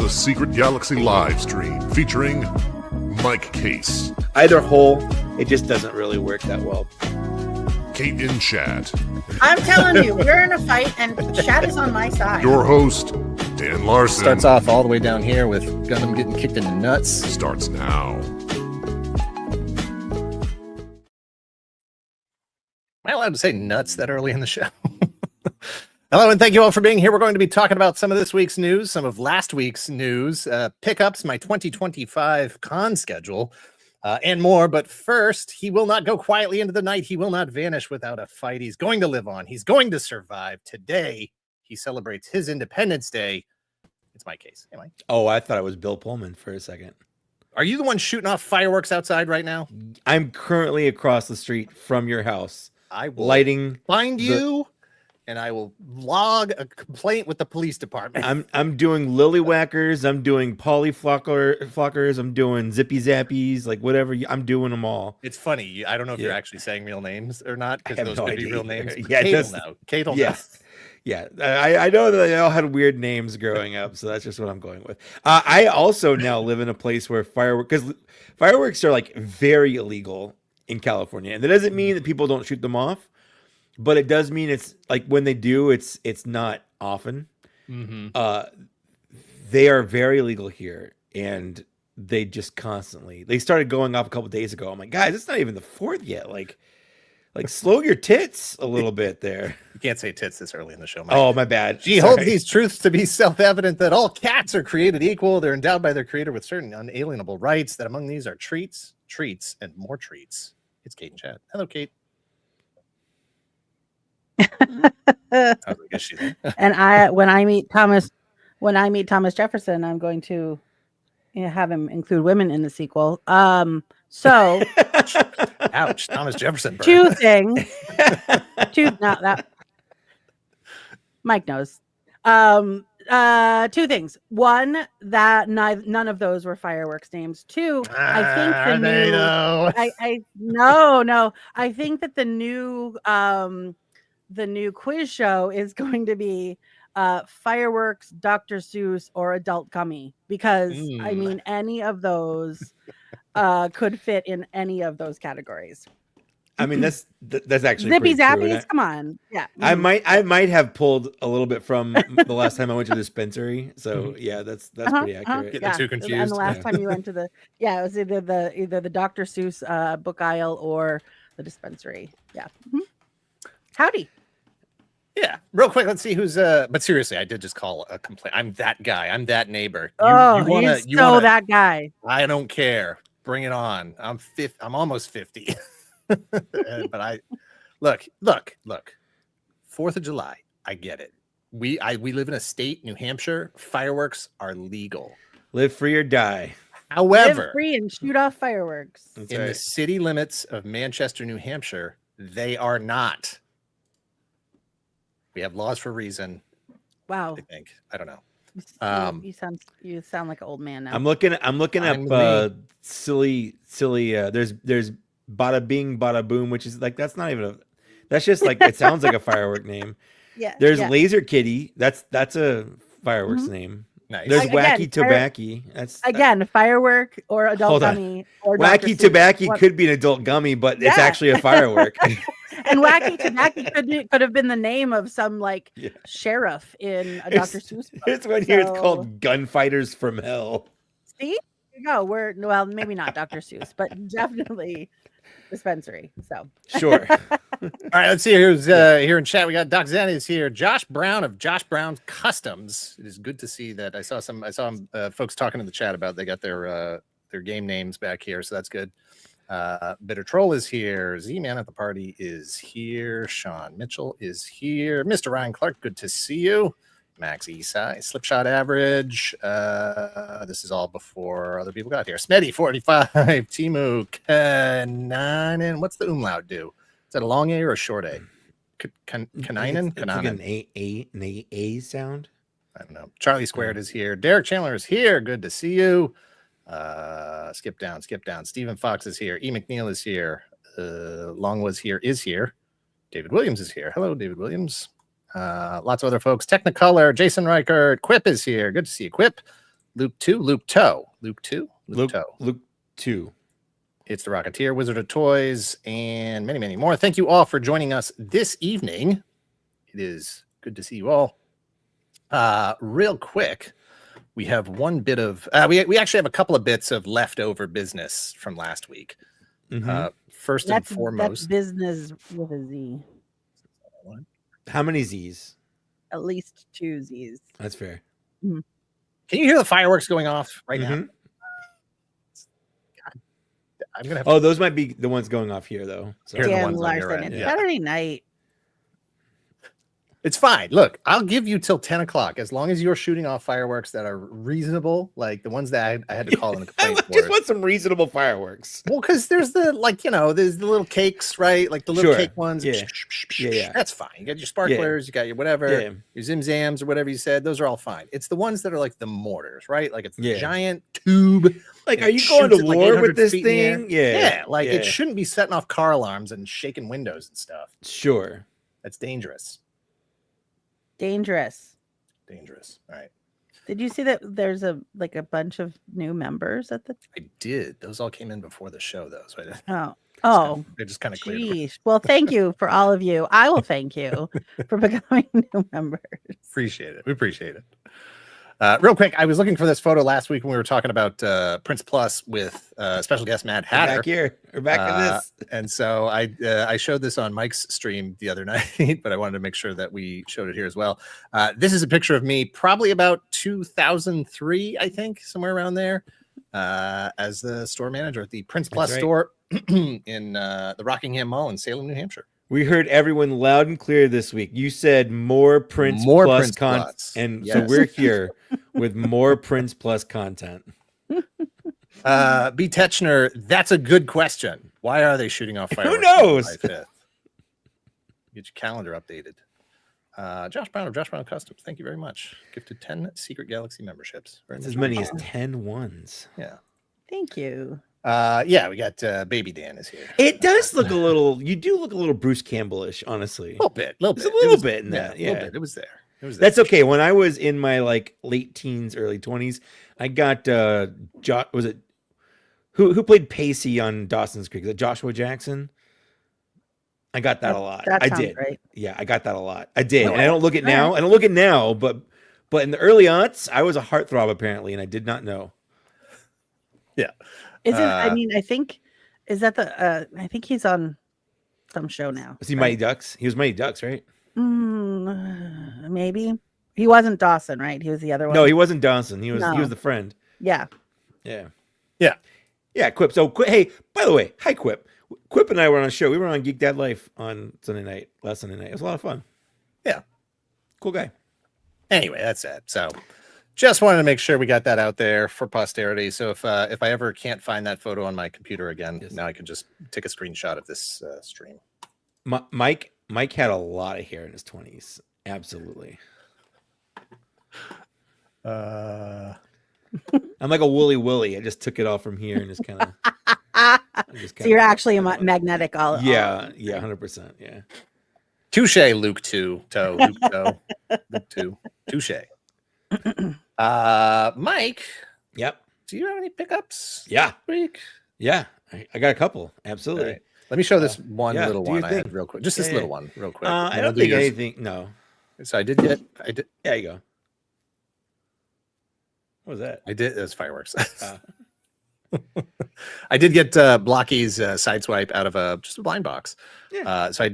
the Secret Galaxy live stream featuring Mike Kaess, Either whole, it just doesn't really work that well. Kate-in-chat, I'm telling you, we're in a fight, and chat is on my side. your host, Dan Larson. Starts off all the way down here with Gundam getting kicked in the nuts. Starts now. Am I allowed to say nuts that early in the show? Hello, and thank you all for being here. We're going to be talking about some of this week's news, some of last week's news, pickups, my 2025 con schedule, and more. But first, he will not go quietly into the night. He will not vanish without a fight. He's going to live on. He's going to survive. Today, he celebrates his Independence Day. It's Mike Kaess. Hey, Mike. Oh, I thought it was Bill Pullman for a second. Are you the one shooting off fireworks outside right now? I'm currently across the street from your house. I will lighting find you, and I will log a complaint with the police department. I'm doing lily whackers. I'm doing flockers. I'm doing zippy zappies, like whatever. I'm doing them all. It's funny. I don't know if you're actually saying real names or not, because those could be real names. Yeah, Kate will know. Kate will know. Yeah, I know that they all had weird names growing up, so that's just what I'm going with. I also now live in a place where fireworks are like very illegal in California, and that doesn't mean that people don't shoot them off, but it does mean it's like when they do, it's not often. Mm-hmm. They are very illegal here, and they just constantly. They started going off a couple days ago. I'm like, guys, it's not even the 4th yet. Like slow your tits a little bit there. You can't say tits this early in the show, Mike. Oh, my bad. She holds these truths to be self-evident that all cats are created equal. They're endowed by their creator with certain unalienable rights. That among these are treats, and more treats. It's Kate and Chat. Hello, Kate. And when I meet Thomas Jefferson, I'm going to have him include women in the sequel. So ouch, Thomas Jefferson. Two things. Not that Mike knows. Two things. One, that none of those were fireworks names. Two, I think I think that the new quiz show is going to be fireworks, Dr. Seuss, or adult gummy, because I mean any of those could fit in any of those categories. I mean, that's actually zippy zappies. Zappies. Come on, yeah. I might have pulled a little bit from the last time I went to the dispensary. So yeah, that's pretty accurate. Getting too confused. And the last time you went to it was either the Dr. Seuss book aisle or the dispensary. Yeah. Mm-hmm. Howdy. Yeah, real quick. Let's see who's. But seriously, I did just call a complaint. I'm that guy. I'm that neighbor. He's that guy. I don't care. Bring it on. I'm almost 50. But I look. 4th of July. I get it. We live in a state, New Hampshire. Fireworks are legal. Live free or die. However, live free and shoot off fireworks. In the city limits of Manchester, New Hampshire, they are not. We have laws for a reason. Wow. I think. I don't know. You sound like an old man now. I'm looking up silly. There's Bada Bing Bada Boom, which is like that's not even that's just like it sounds like a firework name. Yeah. There's Laser Kitty. That's a fireworks name. Nice. There's Wacky Tobacco. That's firework or adult gummy. Or Wacky Tobacco could be an adult gummy, but it's actually a firework. And Wacky Tobacco could have been the name of some sheriff in a Dr. Seuss book. It's one here. It's called Gunfighters from Hell. See, there you go. Maybe not Dr. Seuss, but definitely dispensary. So sure. All right, let's see who's here in chat. We got Doc Zen is here. Josh Brown of Josh Brown's Customs. It is good to see that. I saw folks talking in the chat about they got their game names back here, so that's good. Bitter Troll is here. Z-Man at the Party is here. Sean Mitchell is here. Mr. Ryan Clark, good to see you. Max Esai, Slipshot Average. This is all before other people got here. Smetty 45, Timu Kanainen. What's the umlaut do? Is that a long A or a short A? Kanainen? It's like an A sound. I don't know. Charlie Squared is here. Derek Chandler is here. Good to see you. Skip down. Stephen Fox is here. E. McNeil is here. Long was here, is here. David Williams is here. Hello, David Williams. Lots of other folks. Technicolor, Jason Reichert, Quip is here. Good to see you, Quip. Luke 2, Luke Toe, Luke 2, Luke Toe. 2. It's the Rocketeer, Wizard of Toys, and many, many more. Thank you all for joining us this evening. It is good to see you all. Real quick, we have one bit of we actually have a couple of bits of leftover business from last week. First and foremost, that's business with a Z. How many Z's? At least 2 Z's. That's fair. Can you hear the fireworks going off right now? God, I'm gonna have those might be the ones going off here, though. So. Here are the Dan ones on your Larson. end, It's yeah. Saturday night. It's fine. Look, I'll give you till 10 o'clock as long as you're shooting off fireworks that are reasonable, like the ones that I had to call in a complaint for. Just want some reasonable fireworks. Well, because there's the there's the little cakes, right? Like the little cake ones. Yeah. Yeah. That's fine. You got your sparklers, you got your whatever, Yeah. your Zim Zams or whatever you said. Those are all fine. It's the ones that are like the mortars, right? Like it's the Yeah. giant tube. Like, and are it you going to shoots it, like, war 800 with this feet in the air. thing? Yeah. Yeah. Like it shouldn't be setting off car alarms and shaking windows and stuff. Sure. That's dangerous. Dangerous. Dangerous. All right. Did you see that there's a bunch of new members at the I did. Those all came in before the show, though. So they just kind of cleared them. geez. Well, thank you for all of you. I will thank you for becoming new members. Appreciate it. We appreciate it. Real quick, I was looking for this photo last week when we were talking about Prince Plus with special guest Mad Hatter. Back here. We're back in this. And so I showed this on Mike's stream the other night, but I wanted to make sure that we showed it here as well. This is a picture of me probably about 2003, I think, somewhere around there, as the store manager at the Prince Plus store in the Rockingham Mall in Salem, New Hampshire. We heard everyone loud and clear this week. You said more Prince Plus content. And so we're here with more Prince Plus content. B. Tetchner, that's a good question. Why are they shooting off fireworks? Who knows? On July 5th? Get your calendar updated. Josh Brown of Josh Brown Customs, thank you very much. Gifted 10 Secret Galaxy memberships. That's as many as 10 ones. Yeah. Thank you. Yeah, we got Baby Dan is here. It does look a little, you do look a little Bruce Campbell-ish, honestly. A little bit. There's a little bit in that. A little bit. It was there. That's okay. When I was in my late teens, early 20s, I got was it who played Pacey on Dawson's Creek? Is it Joshua Jackson? I got that a lot. I did. Right. Yeah, I got that a lot. I did. And I don't look it now. I don't look it now, but in the early aughts, I was a heartthrob apparently, and I did not know. Yeah. Isn't I mean, I think is that the I think he's on some show now. Was he Mighty Ducks? He was Mighty Ducks, right? Maybe. He wasn't Dawson, right? He was the other one. No, he wasn't Dawson. He was the friend. Yeah. Quip. So hey, by the way, hi Quip. Quip and I were on a show. We were on Geek Dad Life on last Sunday night. It was a lot of fun. Yeah. Cool guy. Anyway, that's it. So just wanted to make sure we got that out there for posterity. So if I ever can't find that photo on my computer again, now I can just take a screenshot of this stream. Mike had a lot of hair in his 20s. Absolutely. I'm like a woolly willy. I just took it off from here and just kind of. So you're actually a magnetic all. Yeah, 100%. Yeah. Touche, Luke 2. Luke 2. Touche. Mike. Yep. Do you have any pickups? Yeah. Week? Yeah. I got a couple. Absolutely. Right. Let me show this little one I think? had real quick. Just this little one, real quick. I don't think anything. No. So I did. There you go. What was that? I did. It was fireworks. I did get Blocky's Sideswipe out of just a blind box. Yeah. So I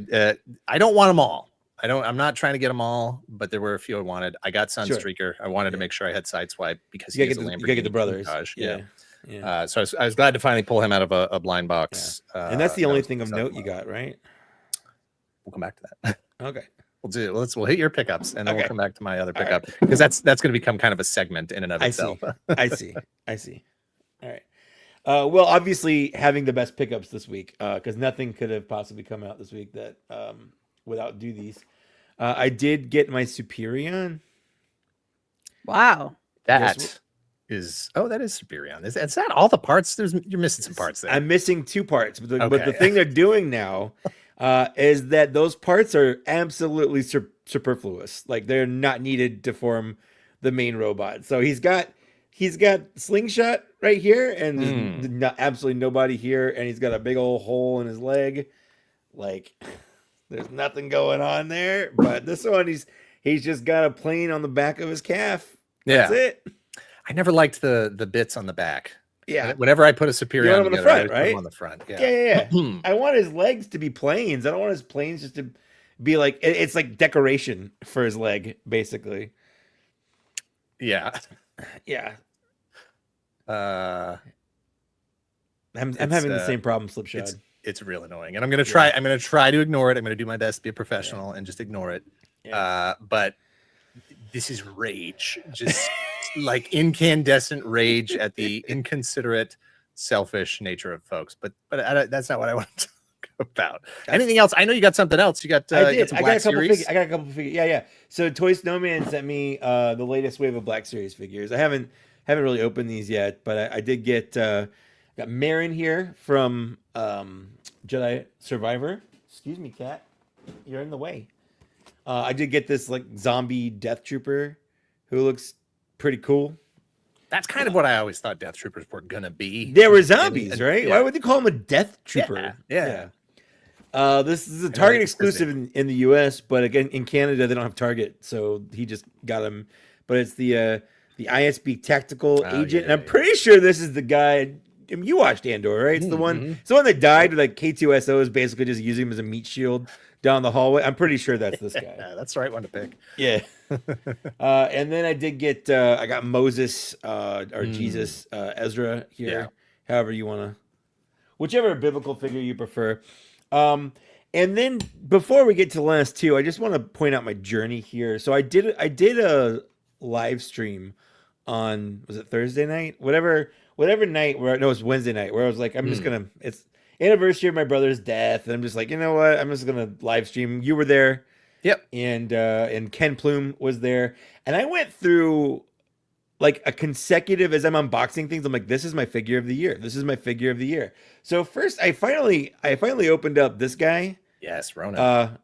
don't want them all. I'm not trying to get them all, but there were a few I wanted. I got Sunstreaker. I wanted to make sure I had Sideswipe because you gotta get the brothers. Yeah. So I was glad to finally pull him out of a blind box. Yeah. And that's the only thing of note you got, right? We'll come back to that. Okay. We'll hit your pickups and then we'll come back to my other pickup because that's going to become kind of a segment in and of itself. I see. All right. Well, obviously having the best pickups this week, because nothing could have possibly come out this week that without do these. I did get my Superion. Wow. That is Superion. Is that all the parts? You're missing some parts there. I'm missing two parts, but the thing they're doing now is that those parts are absolutely superfluous. Like they're not needed to form the main robot. So he's got he's got slingshot right here, and there's absolutely nobody here, and he's got a big old hole in his leg. Like, there's nothing going on there. But this one, he's just got a plane on the back of his calf. That's it. I never liked the bits on the back. Yeah. Whenever I put a superior on the front, right? On the front. Yeah. I want his legs to be planes. I don't want his planes just to be like, it's like decoration for his leg, basically. Yeah. I'm having the same problem, Slipshod. It's real annoying, and I'm gonna try. I'm gonna try to ignore it. I'm gonna do my best to be a professional and just ignore it. But this is rage, just like incandescent rage at the inconsiderate, selfish nature of folks. But that's not what I want to talk about. Anything else? I know you got something else. You got. I got a couple figures. Yeah. So Toy Snowman sent me the latest wave of Black Series figures. I haven't really opened these yet, but I did get got Marin here from Jedi Survivor. Excuse me, cat. You're in the way. I did get this like zombie Death Trooper who looks pretty cool. That's kind of what I always thought Death Troopers were gonna be. They were zombies, right? Why would they call him a Death Trooper? Yeah. This is a Target exclusive in the US, but again in Canada they don't have Target, so he just got him. But it's the ISB Tactical Agent, and I'm pretty sure this is the guy. I mean, you watched Andor, right? It's the one. It's the one that died. Like K2SO is basically just using him as a meat shield down the hallway. I'm pretty sure that's this guy. That's the right one to pick. Yeah. And then I did get. I got Moses or Jesus Ezra here. Yeah. However you want to, whichever biblical figure you prefer. And then before we get to the last two, I just want to point out my journey here. So I did a live stream on, was it Thursday night? Whatever night where, no, it was Wednesday night, where I was like, I'm just gonna, it's anniversary of my brother's death, and I'm just like, you know what, I'm just gonna live stream. You were there. Yep. And Ken Plume was there, and I went through like a consecutive, as I'm unboxing things, I'm like, this is my figure of the year. This is my figure of the year. So first I finally opened up this guy. Yes, Ronin.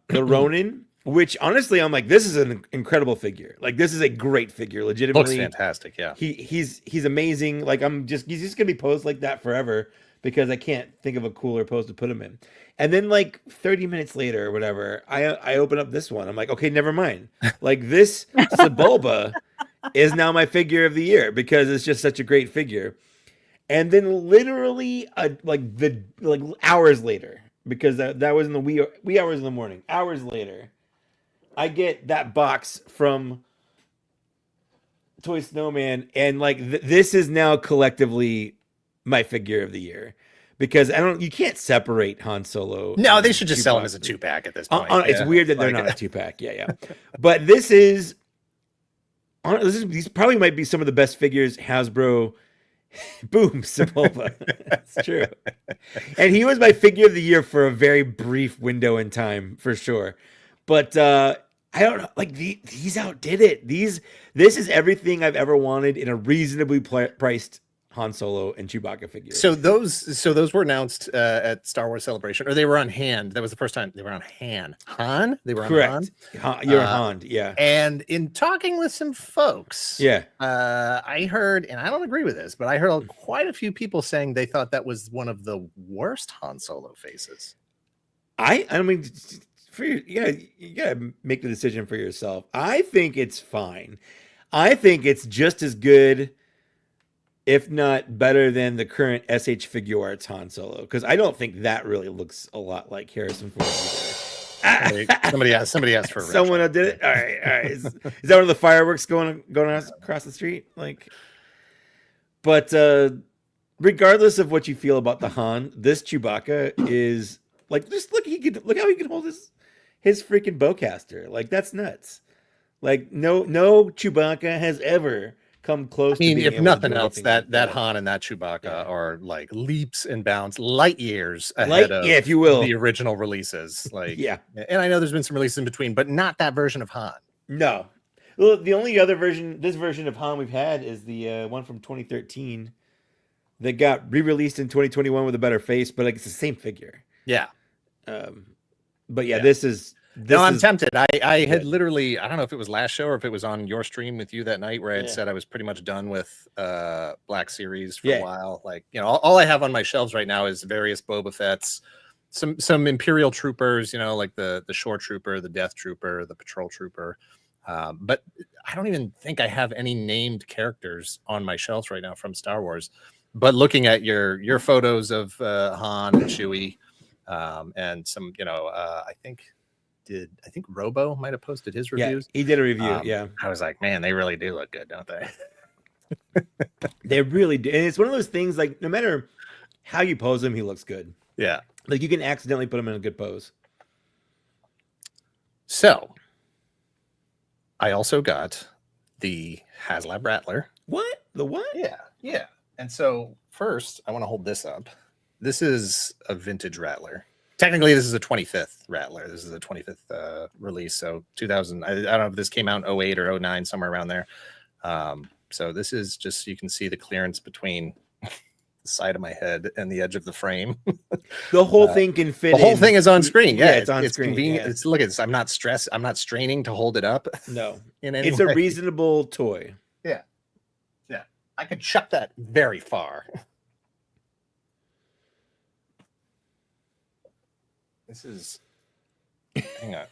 The Ronin. Which honestly, I'm like, this is an incredible figure. Like, this is a great figure. Legitimately, looks fantastic. Yeah, he's amazing. Like, he's just gonna be posed like that forever because I can't think of a cooler pose to put him in. And then like 30 minutes later or whatever, I open up this one. I'm like, okay, never mind. Like this Sebulba is now my figure of the year because it's just such a great figure. And then literally like hours later, because that was in the wee hours in the morning. Hours later, I get that box from Toy Snowman, and like this is now collectively my figure of the year because you can't separate Han Solo. No, they should just sell them as a 2-pack at this point. It's weird that they're not a 2-pack. Yeah. But these probably might be some of the best figures Hasbro. Boom, Sebulba. That's true. And he was my figure of the year for a very brief window in time, for sure. But I don't know, like these outdid it. This is everything I've ever wanted in a reasonably priced Han Solo and Chewbacca figure. So those were announced at Star Wars Celebration, or they were on hand. That was the first time they were on Han. They were correct. On Han. You're on Han, yeah. And in talking with some folks, I heard, and I don't agree with this, but I heard quite a few people saying they thought that was one of the worst Han Solo faces. I mean, you gotta make the decision for yourself. I think it's fine. I think it's just as good, if not better, than the current SH Figuarts Han Solo, because I don't think that really looks a lot like Harrison Ford either. Somebody asked for a someone did it. All right. Is that one of the fireworks going across the street? Like, but regardless of what you feel about the Han, this Chewbacca is like, just look how he can hold his freaking bowcaster. Like, that's nuts. Like, no Chewbacca has ever come close. I mean, if nothing else, that Han and that Chewbacca are like leaps and bounds, light years ahead of, if you will, the original releases. Like, yeah. And I know there's been some releases in between, but not that version of Han. No. Well, the only other this version of Han we've had is the one from 2013 that got re-released in 2021 with a better face, but like it's the same figure. Yeah. But yeah, this is No, I'm tempted. I had literally, I don't know if it was last show or if it was on your stream with you that night where I had said I was pretty much done with Black Series for a while. Like, you know, all I have on my shelves right now is various Boba Fett's, some Imperial troopers, you know, like the Shore Trooper, the Death Trooper, the Patrol Trooper. But I don't even think I have any named characters on my shelves right now from Star Wars. But looking at your photos of Han and Chewie, and some, you know, I think Robo might have posted his reviews. Yeah, he did a review. I was like, man, they really do look good, don't they? They really do. And it's one of those things, like, no matter how you pose him, he looks good. Yeah. Like, you can accidentally put him in a good pose. So, I also got the Haslab Rattler. What? The what? Yeah. And so, first, I want to hold this up. This is a vintage Rattler. Technically, this is a 25th Rattler. This is a 25th release. So 2000, I don't know if this came out in 08 or 09, somewhere around there. So this is just, you can see the clearance between the side of my head and the edge of the frame. The whole thing can fit. The whole thing is on screen. Yeah, it's on screen. Convenient. Yeah. It's, look at this. I'm not straining to hold it up. No, it's a reasonable toy. Yeah. I could chuck that very far. This is, hang on.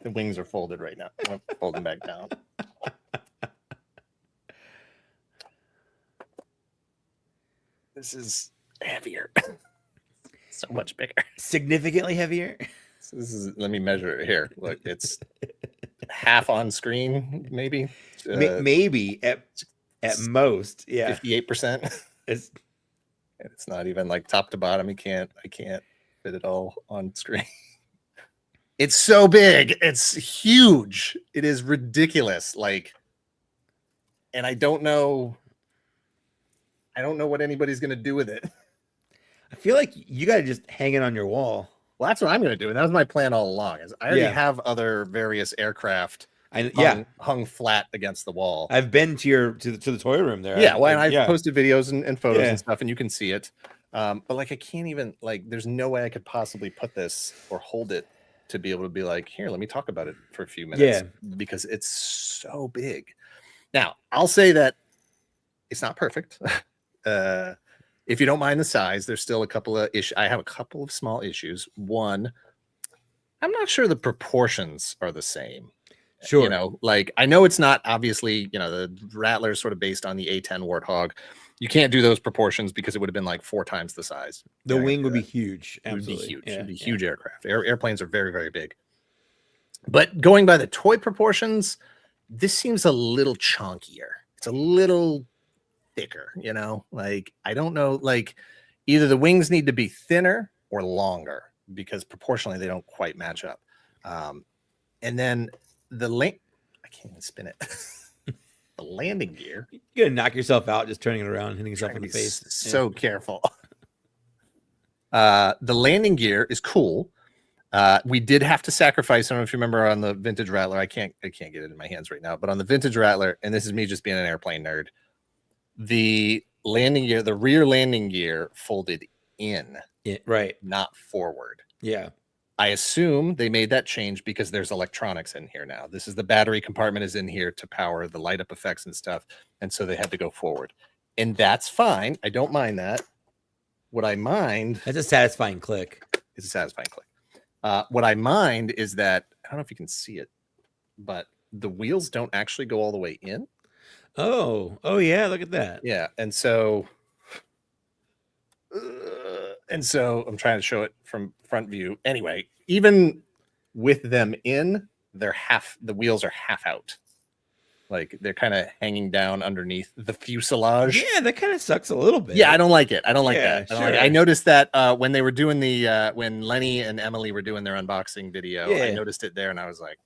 The wings are folded right now. I'm folding back down. This is heavier. So much bigger. Significantly heavier. So this is, let me measure it here. Look, it's half on screen, maybe. Maybe at most. Yeah. 58%. It's not even like top to bottom. I can't fit it all on screen. It's so big. It's huge. It is ridiculous. Like, and I don't know what anybody's going to do with it. I feel like you got to just hang it on your wall. Well, that's what I'm going to do. And that was my plan all along. Is I already have other various aircraft hung flat against the wall. I've been to the toy room there. Yeah. Well, and I've posted videos and photos and stuff, and you can see it. But like, I can't even, like, there's no way I could possibly put this or hold it to be able to be like, here, let me talk about it for a few minutes. Because it's so big. Now, I'll say that it's not perfect. If you don't mind the size, there's still a couple of issues. I have a couple of small issues. One, I'm not sure the proportions are the same. Sure. You know, like, I know it's not, obviously, you know, the Rattler is sort of based on the A10 Warthog. You can't do those proportions because it would have been like 4 times the size. The wing would be huge. Absolutely. It would be huge. It would be huge aircraft. Airplanes are very, very big. But going by the toy proportions, this seems a little chunkier. It's a little thicker, you know? Like, I don't know, like, either the wings need to be thinner or longer because proportionally they don't quite match up. And then the length, I can't even spin it. The landing gear. You're gonna knock yourself out just turning it around, hitting yourself in the face. So careful. The landing gear is cool. We did have to sacrifice. I don't know if you remember on the vintage Rattler. I can't get it in my hands right now. But on the vintage Rattler, and this is me just being an airplane nerd, the landing gear, the rear landing gear folded in, right, not forward. Yeah. I assume they made that change because there's electronics in here now. This is the battery compartment is in here to power the light up effects and stuff. And so they had to go forward. And that's fine. I don't mind that. What I mind... That's a satisfying click. It's a satisfying click. What I mind is that, I don't know if you can see it, but the wheels don't actually go all the way in. Oh yeah, look at that. Yeah. And so I'm trying to show it from front view. Anyway, even with them in, the wheels are half out. Like, they're kind of hanging down underneath the fuselage. Yeah, that kind of sucks a little bit. Yeah, I don't like it. I don't like that. Sure. I noticed that when they were doing when Lenny and Emily were doing their unboxing video, I noticed it there, and I was like,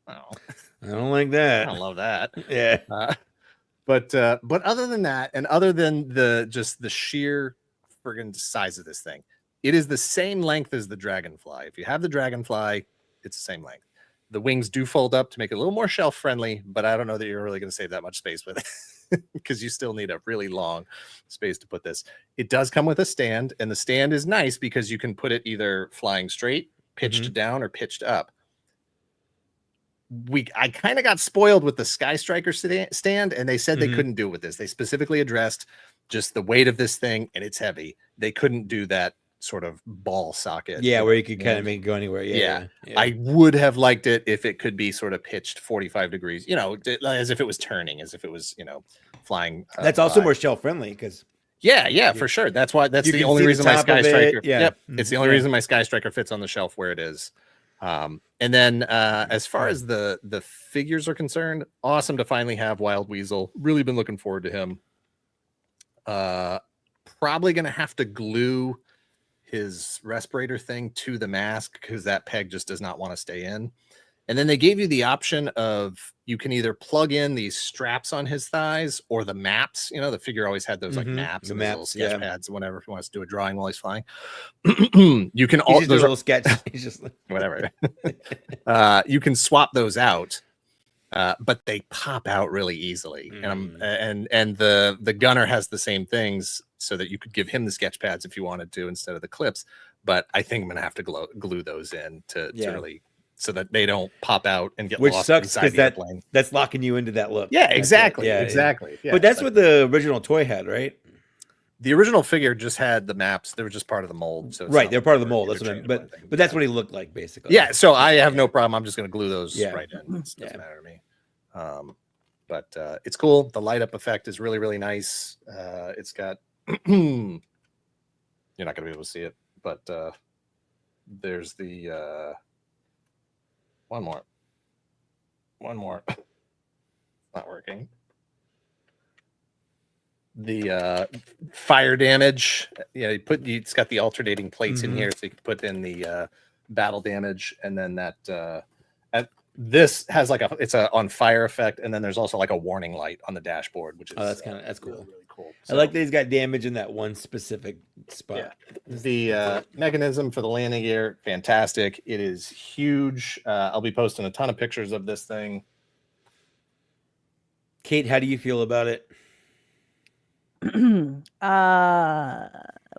oh, I don't like that. I don't love that. Yeah. But other than that, and other than the sheer friggin' size of this thing, it is the same length as the Dragonfly. If you have the Dragonfly, it's the same length. The wings do fold up to make it a little more shelf friendly, but I don't know that you're really going to save that much space with it because you still need a really long space to put this. It does come with a stand, and the stand is nice because you can put it either flying straight, pitched down, or pitched up. I kind of got spoiled with the Sky Striker stand, and they said they couldn't do it with this. They specifically addressed just the weight of this thing, and it's heavy. They couldn't do that sort of ball socket. Yeah, where you could kind of make it go anywhere. Yeah. I would have liked it if it could be sort of pitched 45 degrees, as if it was turning, as if it was, flying. That's also more shell friendly because. Yeah, for sure. That's the only reason my Sky Striker. It's the only reason my Sky Striker fits on the shelf where it is. And then as far as the figures are concerned, awesome to finally have Wild Weasel. Really been looking forward to him. Probably gonna have to glue his respirator thing to the mask because that peg just does not want to stay in. And then they gave you the option of you can either plug in these straps on his thighs or the maps. The figure always had those like maps and little sketch pads and whatever if he wants to do a drawing while he's flying. You can also those little sketch. He's just whatever. You can swap those out. But they pop out really easily, and the gunner has the same things, so that you could give him the sketch pads if you wanted to instead of the clips. But I think I'm gonna have to glue those in to really so that they don't pop out and get lost sucks inside the airplane. That's locking you into that look. Yeah, exactly. Exactly. Yeah, but that's what the original toy had, right? The original figure just had the maps. They were just part of the mold. So they're part of the mold. That's what I mean. But that's what he looked like, basically. Yeah. So I have no problem. I'm just going to glue those right in. It doesn't matter to me. But it's cool. The light up effect is really, really nice. It's got, you're not going to be able to see it, but there's the, one more, not working. The fire damage, it's got the alternating plates in here, so you can put in the battle damage, and then that this has like it's a on fire effect, and then there's also like a warning light on the dashboard, which is that's cool. Really cool. So, I like that he's got damage in that one specific spot. Yeah. The mechanism for the landing gear, fantastic. It is huge. I'll be posting a ton of pictures of this thing. Kate, how do you feel about it?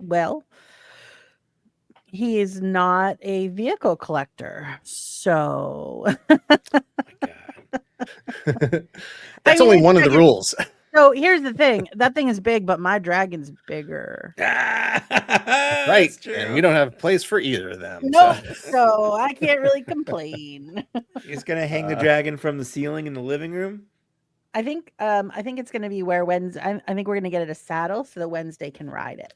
Well, he is not a vehicle collector, so that's only one of the rules. So here's the thing: that thing is big, but my dragon's bigger. Right, and we don't have a place for either of them. No, so I can't really complain. He's gonna hang the dragon from the ceiling in the living room. I think it's going to be where Wednesday. I think we're going to get it a saddle so that Wednesday can ride it.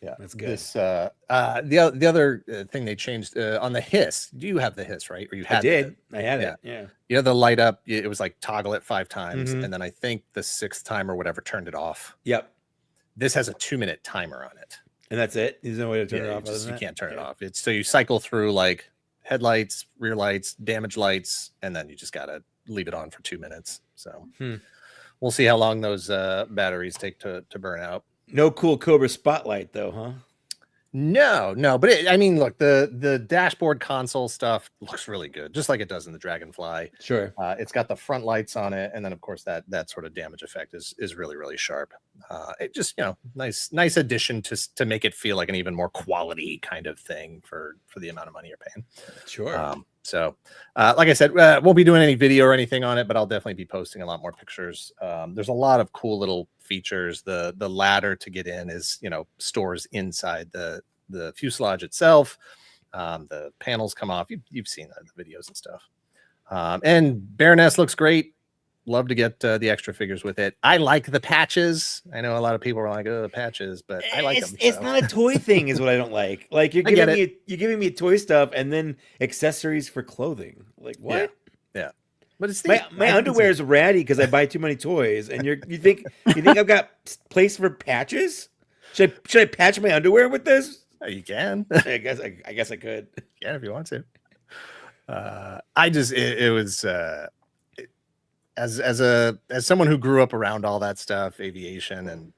Yeah, that's good. This the other thing they changed on the hiss. Do you have the hiss, right? Or you had? I had it. Yeah. You know, the light up. It was like toggle it 5 times, and then I think the 6th time or whatever turned it off. Yep. This has a 2-minute timer on it, and that's it. There's no way to turn it off. You can't turn it off. It's so you cycle through like headlights, rear lights, damage lights, and then you just gotta leave it on for 2 minutes. So we'll see how long those batteries take to burn out. No cool Cobra spotlight though, huh? No, but I mean, look, the dashboard console stuff looks really good, just like it does in the Dragonfly. Sure. It's got the front lights on it, and then of course that sort of damage effect is really, really sharp. It just, nice addition to make it feel like an even more quality kind of thing for the amount of money you're paying. Sure. So like I said, won't be doing any video or anything on it, but I'll definitely be posting a lot more pictures. There's a lot of cool little features. The ladder to get in is, stores inside the fuselage itself. The panels come off. You've seen that in the videos and stuff. And Baroness looks great. Love to get the extra figures with it. I like the patches. I know a lot of people are like, "Oh, the patches," but I like them. It's not a toy thing, is what I don't like. Like you're giving me toy stuff and then accessories for clothing. Like what? Yeah. But it's my underwear is ratty because I buy too many toys. And you think I've got place for patches? Should I patch my underwear with this? You can. I guess I could. Yeah, if you want to. It was. As someone who grew up around all that stuff, aviation and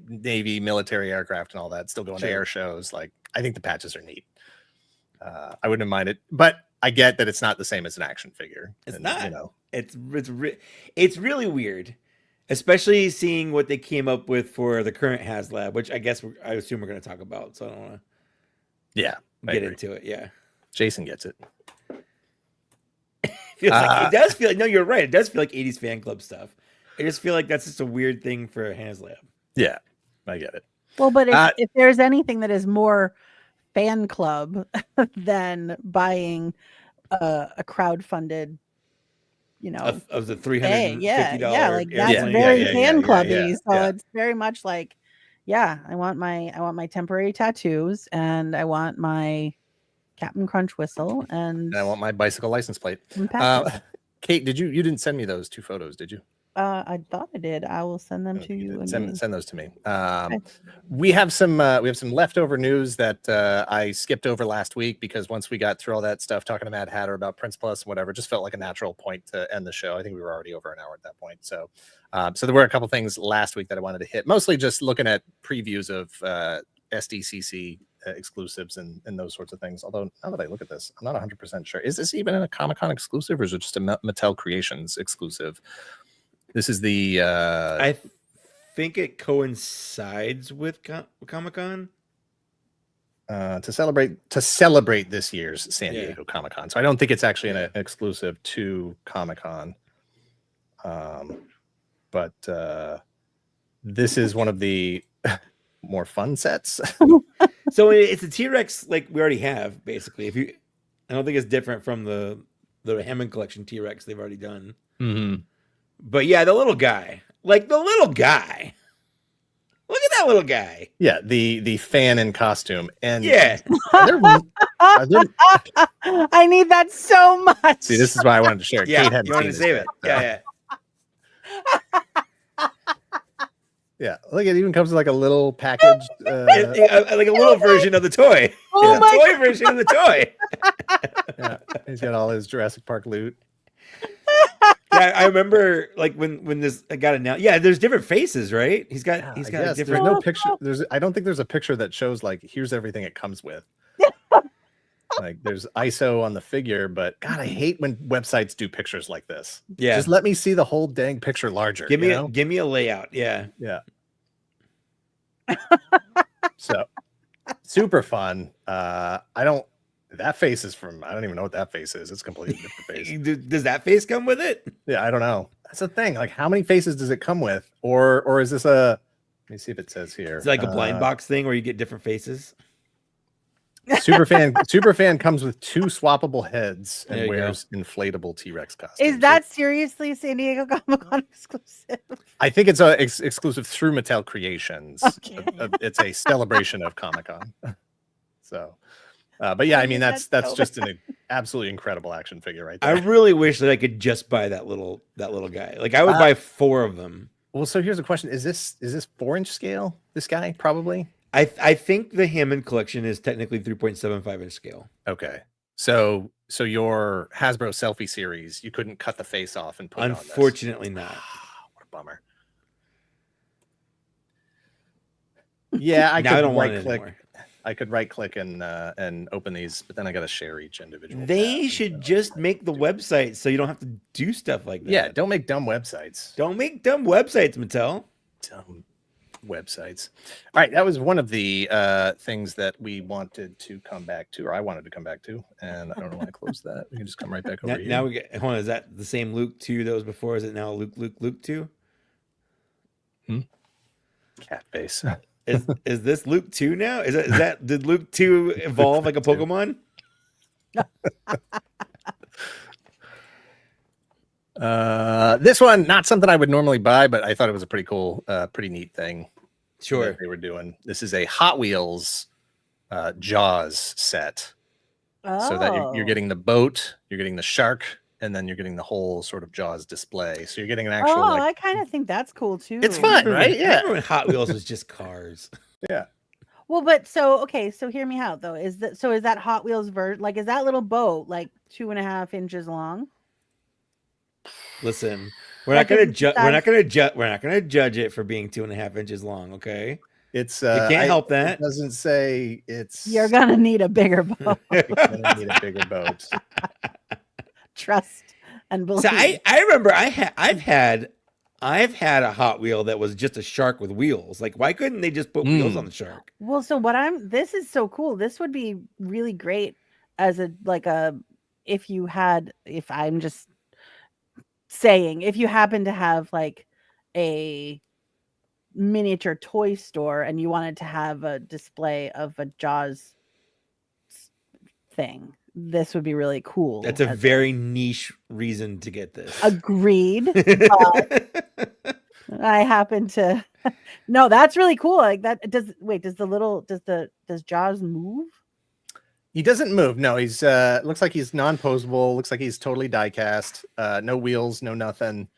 Navy, military aircraft and all that, still going to air shows, like I think the patches are neat. I wouldn't mind it, but I get that it's not the same as an action figure. It's not. It's really weird, especially seeing what they came up with for the current Haslab, which I assume we're going to talk about. So I don't want to. Yeah, get into it. Yeah, Jason gets it. Feels like it does feel like, no, you're right. It does feel like 80s fan club stuff. I just feel like that's just a weird thing for Haslab. Yeah, I get it. Well, but if there's anything that is more fan club than buying a crowd-funded, of the $350. yeah, like that's very fan clubby. So it's very much like, I want my temporary tattoos, and I want my Captain Crunch whistle, and I want my bicycle license plate. Kate, you didn't send me those 2 photos, did you? I thought I did. I will send them to you. Send those to me. We have some leftover news that I skipped over last week because once we got through all that stuff talking to Mad Hatter about Prince Plus and whatever, it just felt like a natural point to end the show. I think we were already over an hour at that point. So there were a couple things last week that I wanted to hit, mostly just looking at previews of SDCC exclusives and those sorts of things. Although now that I look at this, I'm not 100% sure. Is this even a Comic-Con exclusive, or is it just a Mattel Creations exclusive? This is the I think it coincides with Comic-Con to celebrate this year's San Diego Comic-Con. So I don't think it's actually an exclusive to Comic-Con. But this is one of the more fun sets. So it's a T-Rex like we already have, basically. I don't think it's different from the Hammond Collection T-Rex they've already done. Mm-hmm. But yeah, the little guy. Like the little guy. Look at that little guy. Yeah, the fan in costume. And I need that so much. See, this is why I wanted to share it. Yeah, Kate hadn't you wanted to save it. Yeah. Yeah, look, it even comes with like a little package. Like a little version of the toy. Oh my toy version of the toy. Yeah, he's got all his Jurassic Park loot. Yeah, I remember like when this got announced. Yeah, there's different faces, right? He's got a different. There's no picture. I don't think there's a picture that shows like here's everything it comes with. Like there's ISO on the figure, but God, I hate when websites do pictures like this. Yeah, just let me see the whole dang picture larger. Give me a layout. Yeah. So super fun. That face is from, I don't even know what that face is. It's a completely different face. Does that face come with it? Yeah, I don't know. That's the thing. Like, how many faces does it come with? Or is this let me see if it says here. It's like a blind box thing where you get different faces. Superfan comes with 2 swappable heads and wears inflatable T-Rex costumes. Is that seriously San Diego Comic-Con exclusive? I think it's exclusive through Mattel Creations. Okay. It's a celebration of Comic-Con. So... but yeah, I mean that's just an absolutely incredible action figure right there. I really wish that I could just buy that little guy. Like I would buy 4 of them. Well, so here's a question: Is this 4-inch scale? This guy probably. I think the Hammond collection is technically 3.75-inch scale. Okay, so your Hasbro selfie series, you couldn't cut the face off and put. Unfortunately, it on this. not. What a bummer. Yeah, I don't want it anymore. I could right click and open these, but then I got to share each individual. They should just make the website so you don't have to do stuff like that. Yeah, don't make dumb websites. Don't make dumb websites, Mattel. Dumb websites. All right, that was one of the things that we wanted to come back to, or I wanted to come back to, and I don't know why I closed that. We can just come right back over here. Now we get. Hold on, is that the same Luke 2 that was before? Is it now Luke 2? Cat face. Is this Luke 2 now? Is that did Luke 2 evolve like a Pokemon? This one, not something I would normally buy, but I thought it was a pretty cool, pretty neat thing. Sure. They were doing. This is a Hot Wheels Jaws set. Oh. So that you're getting the boat, you're getting the shark, and then you're getting the whole sort of Jaws display. So you're getting an actual. Oh, I kind of think that's cool too. It's fun, right? Yeah. Remember when Hot Wheels was just cars. Yeah. Well, but so hear me out though. Is that Hot Wheels version? Like, is that little boat like 2.5 inches long? Listen, we're not gonna judge it for being 2.5 inches long. Okay. It's you can't help that. It doesn't say it's. You're gonna need a bigger boat. You're gonna need a bigger boat. Trust and believe. So I remember I've had a Hot Wheel that was just a shark with wheels. Like, why couldn't they just put wheels on the shark? Well, so this is so cool. This would be really great as if I'm just saying if you happen to have like a miniature toy store and you wanted to have a display of a Jaws thing, this would be really cool. That's a very niche reason to get this. Agreed. But I happen to no, that's really cool. Like that does Jaws move? He doesn't move. No, he's looks like he's non-posable, looks like he's totally die cast, no wheels, no nothing.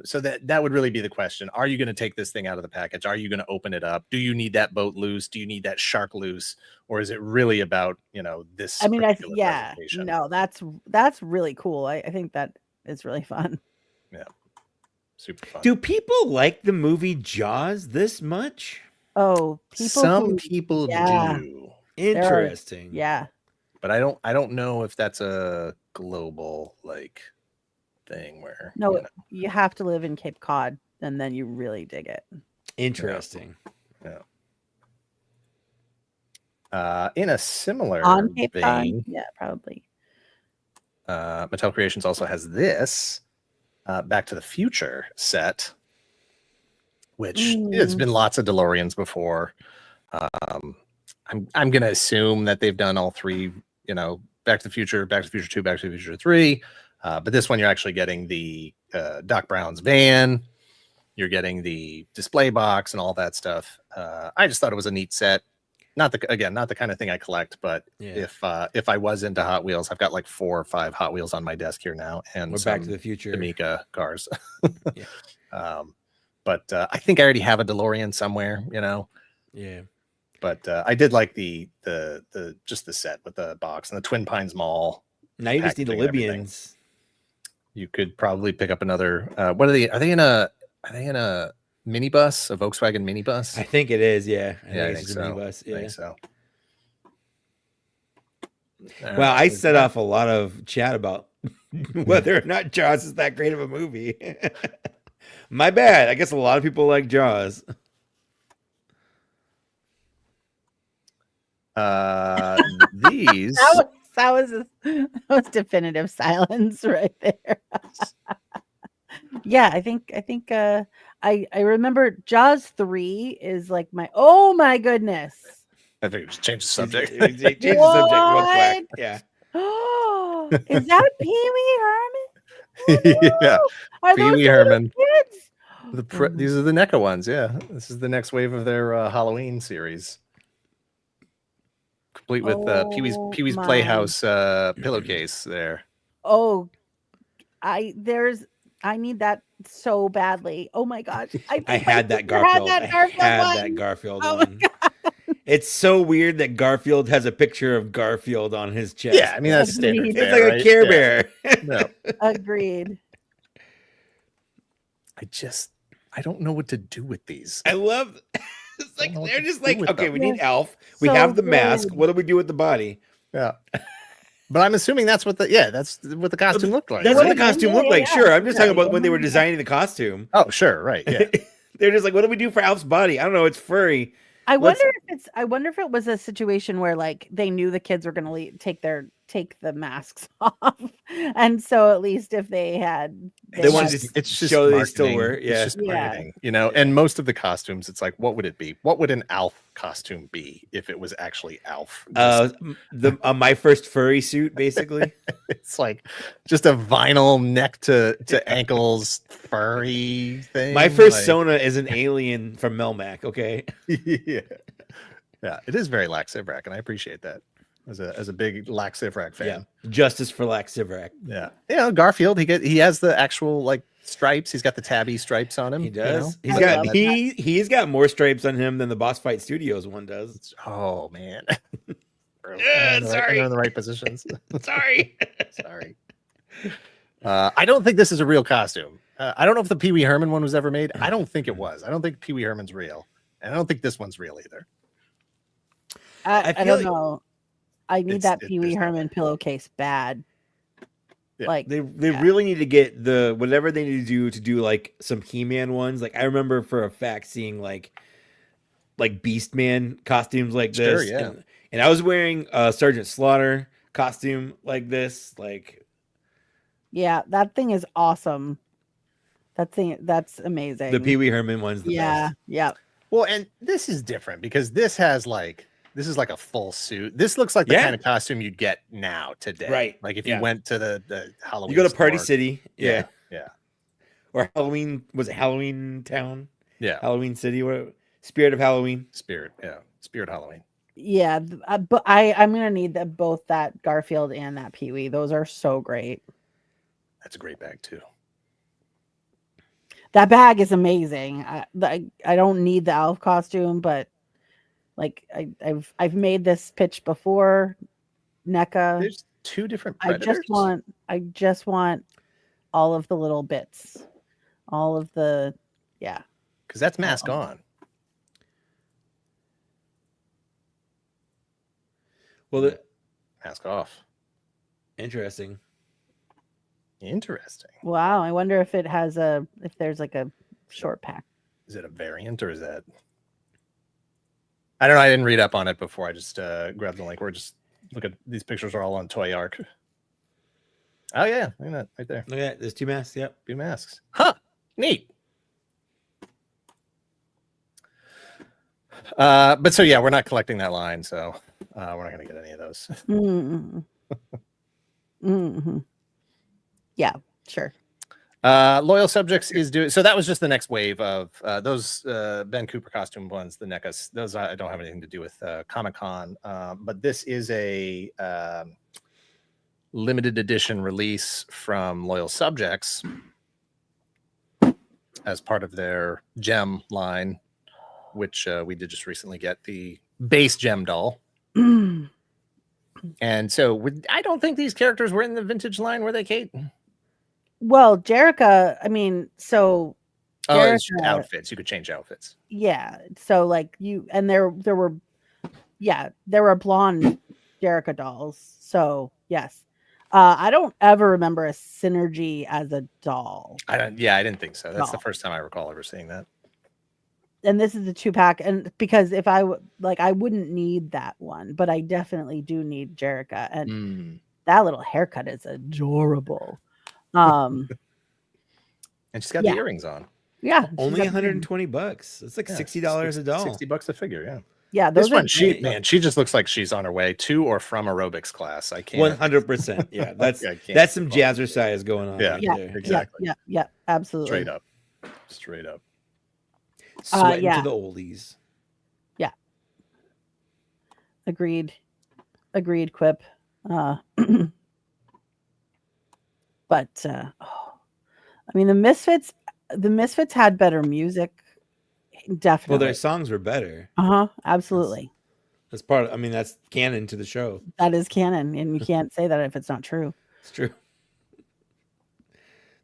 So that would really be the question. Are you going to take this thing out of the package? Are you going to open it up? Do you need that boat loose? Do you need that shark loose? Or is it really about, this? I mean, particular presentation? no, that's really cool. I think that is really fun. Yeah. Super fun. Do people like the movie Jaws this much? Oh, Some people do. Interesting. Yeah. But I don't know if that's a global thing where you have to live in Cape Cod and then you really dig it. Interesting. Yeah. In a similar On Cape vein, Cod? Yeah, probably. Mattel Creations also has this Back to the Future set, which it's been lots of DeLoreans before. I'm gonna assume that they've done all three, Back to the Future, Back to the Future 2, Back to the Future 3. But this one, you're actually getting the Doc Brown's van. You're getting the display box and all that stuff. I just thought it was a neat set. Not the kind of thing I collect, but if I was into Hot Wheels, I've got like 4 or 5 Hot Wheels on my desk here now, and we're Back to the Future NECA cars. But I think I already have a DeLorean somewhere, Yeah. But I did like the just the set with the box and the Twin Pines Mall. Now you just need the Libyans. You could probably pick up another. What are they? Are they in a minibus, a Volkswagen minibus? I think it is. Yeah. I think so. Minibus. Yeah. I think so. Well, I set off a lot of chat about whether or not Jaws is that great of a movie. My bad. I guess a lot of people like Jaws. These that was definitive silence right there. Yeah, I think I remember Jaws 3 is like oh my goodness. I think just change the subject. Change the subject real quick. Yeah. Oh, is that Pee-wee Herman? Yeah, Are Pee-wee those Herman. Kids? These are the NECA ones. Yeah, this is the next wave of their Halloween series, complete with Pee-wee's Playhouse pillowcase there. Oh, I need that so badly. Oh my gosh. I had that Garfield. I had that Garfield one. It's so weird that Garfield has a picture of Garfield on his chest. Yeah, I mean that's standard. It's like a Care Bear. No. Agreed. I don't know what to do with these. I love it's like they're just like, okay, we need Elf. We So have the mask. good. What do we do with the body? Yeah. But I'm assuming that's what the costume looked like. That's right? what the costume looked like. Yeah. Sure. I'm just talking about Yeah. when they were designing the costume. Oh, sure, right. Yeah. They're just like, what do we do for Alf's body? I don't know. It's furry. I wonder if it was a situation where like they knew the kids were going to take the masks off, and so at least if they had, They wanted to it's just show they still marketing. were. It's Yeah. just marketing, And most of the costumes, it's like, what would it be? What would an Alf costume be if it was actually Alf? My first furry suit, basically. It's like just a vinyl neck to ankles furry thing. My first Sona is an alien from M.A.S.K. Okay. Yeah, it is very Lax Sivrak, and I appreciate that as a big Lax Sivrak fan. Yeah. Justice for Lax Sivrak. Yeah. Garfield, he has the actual like stripes. He's got the tabby stripes on him. He does. He's He's got more stripes on him than the Boss Fight Studios one does. Oh man. Sorry. They're in the right positions. Sorry. Sorry. I don't think this is a real costume. I don't know if the Pee-wee Herman one was ever made. I don't think it was. I don't think Pee-wee Herman's real. And I don't think this one's real either. I don't know. I need that Pee-wee there's no Herman pillowcase bad. Yeah. Like They really need to get the whatever they need to do like some He-Man ones. Like I remember for a fact seeing like Beastman costumes like this. Sure, yeah. And I was wearing a Sergeant Slaughter costume like this. Like Yeah, that thing is awesome. That's amazing. The Pee Wee Herman one's the yeah, best. yeah. Well, and this is different because this is like a full suit. This looks like the Yeah. kind of costume you'd get now today. Right. Like if Yeah. you went to the Halloween. You go to Party store. City. Yeah. Yeah. Or Halloween, was it Halloween Town? Yeah. Halloween City, what? Spirit of Halloween. Spirit. Yeah. Spirit Halloween. Yeah, but I'm gonna need both that Garfield and that Pee Wee. Those are so great. That's a great bag too. That bag is amazing. I don't need the Alf costume, but like I've made this pitch before. NECA. There's two different Predators. I just want all of the little bits, all of the because that's mask on. Well, Mask off. interesting. Interesting. Wow, I wonder if there's like a short pack. Is it a variant or is that? I don't know. I didn't read up on it before. I just grabbed the link. We're just look at these pictures are all on Toy Arc. Oh yeah, look at that right there. Look at that. There's 2 masks. Yep. 2 masks. Huh. Neat. But so yeah, we're not collecting that line, so we're not gonna get any of those. Mm-hmm. Mm-hmm. Yeah, sure. Loyal Subjects is doing so. That was just the next wave of those Ben Cooper costume ones, the NECAs. Those I don't have anything to do with Comic-Con, but this is a limited edition release from Loyal Subjects as part of their gem line, which we did just recently get the base gem doll. And so I don't think these characters were in the vintage line, were they, Kate? Well, Jerica, I mean, so it's outfits. You could change outfits. Yeah. So like there were blonde Jerica dolls. So yes. I don't ever remember a Synergy as a doll. I didn't think so. That's the first time I recall ever seeing that. And this is a 2-pack, and because if I wouldn't need that one, but I definitely do need Jerica, and that little haircut is adorable. And she's got the earrings on. Yeah, only $120. It's like $60 a doll. $60 a figure. Yeah. Yeah, this one, she just looks like she's on her way to or from aerobics class. I can't. 100%. Yeah, that's some jazzercise going on. Yeah, right there. exactly. Yeah, absolutely. Straight up. Sweating to the oldies. Yeah. Agreed, Quip. But I mean, the Misfits had better music. Definitely. Well, their songs were better. Absolutely. That's part of, I mean, that's canon to the show. That is canon, and you can't say that if it's not true. It's true.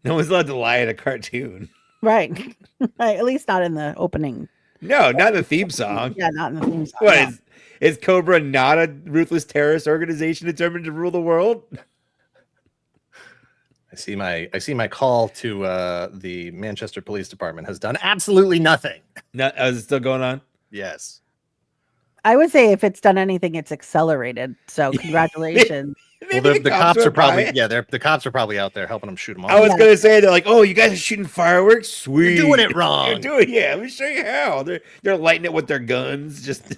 No one's allowed to lie at a cartoon. Right. Right. At least not in the opening. No, not the theme song. Yeah, not in the theme song. What is Cobra not a ruthless terrorist organization determined to rule the world? I see my call to the Manchester Police Department has done absolutely nothing. No, is it still going on? Yes. I would say if it's done anything, it's accelerated. So congratulations. Well, the cops are probably the cops are probably out there helping them shoot them off. I was gonna say they're like, oh, you guys are shooting fireworks, sweet. You're doing it wrong. You're doing let me show you how. They're lighting it with their guns. Just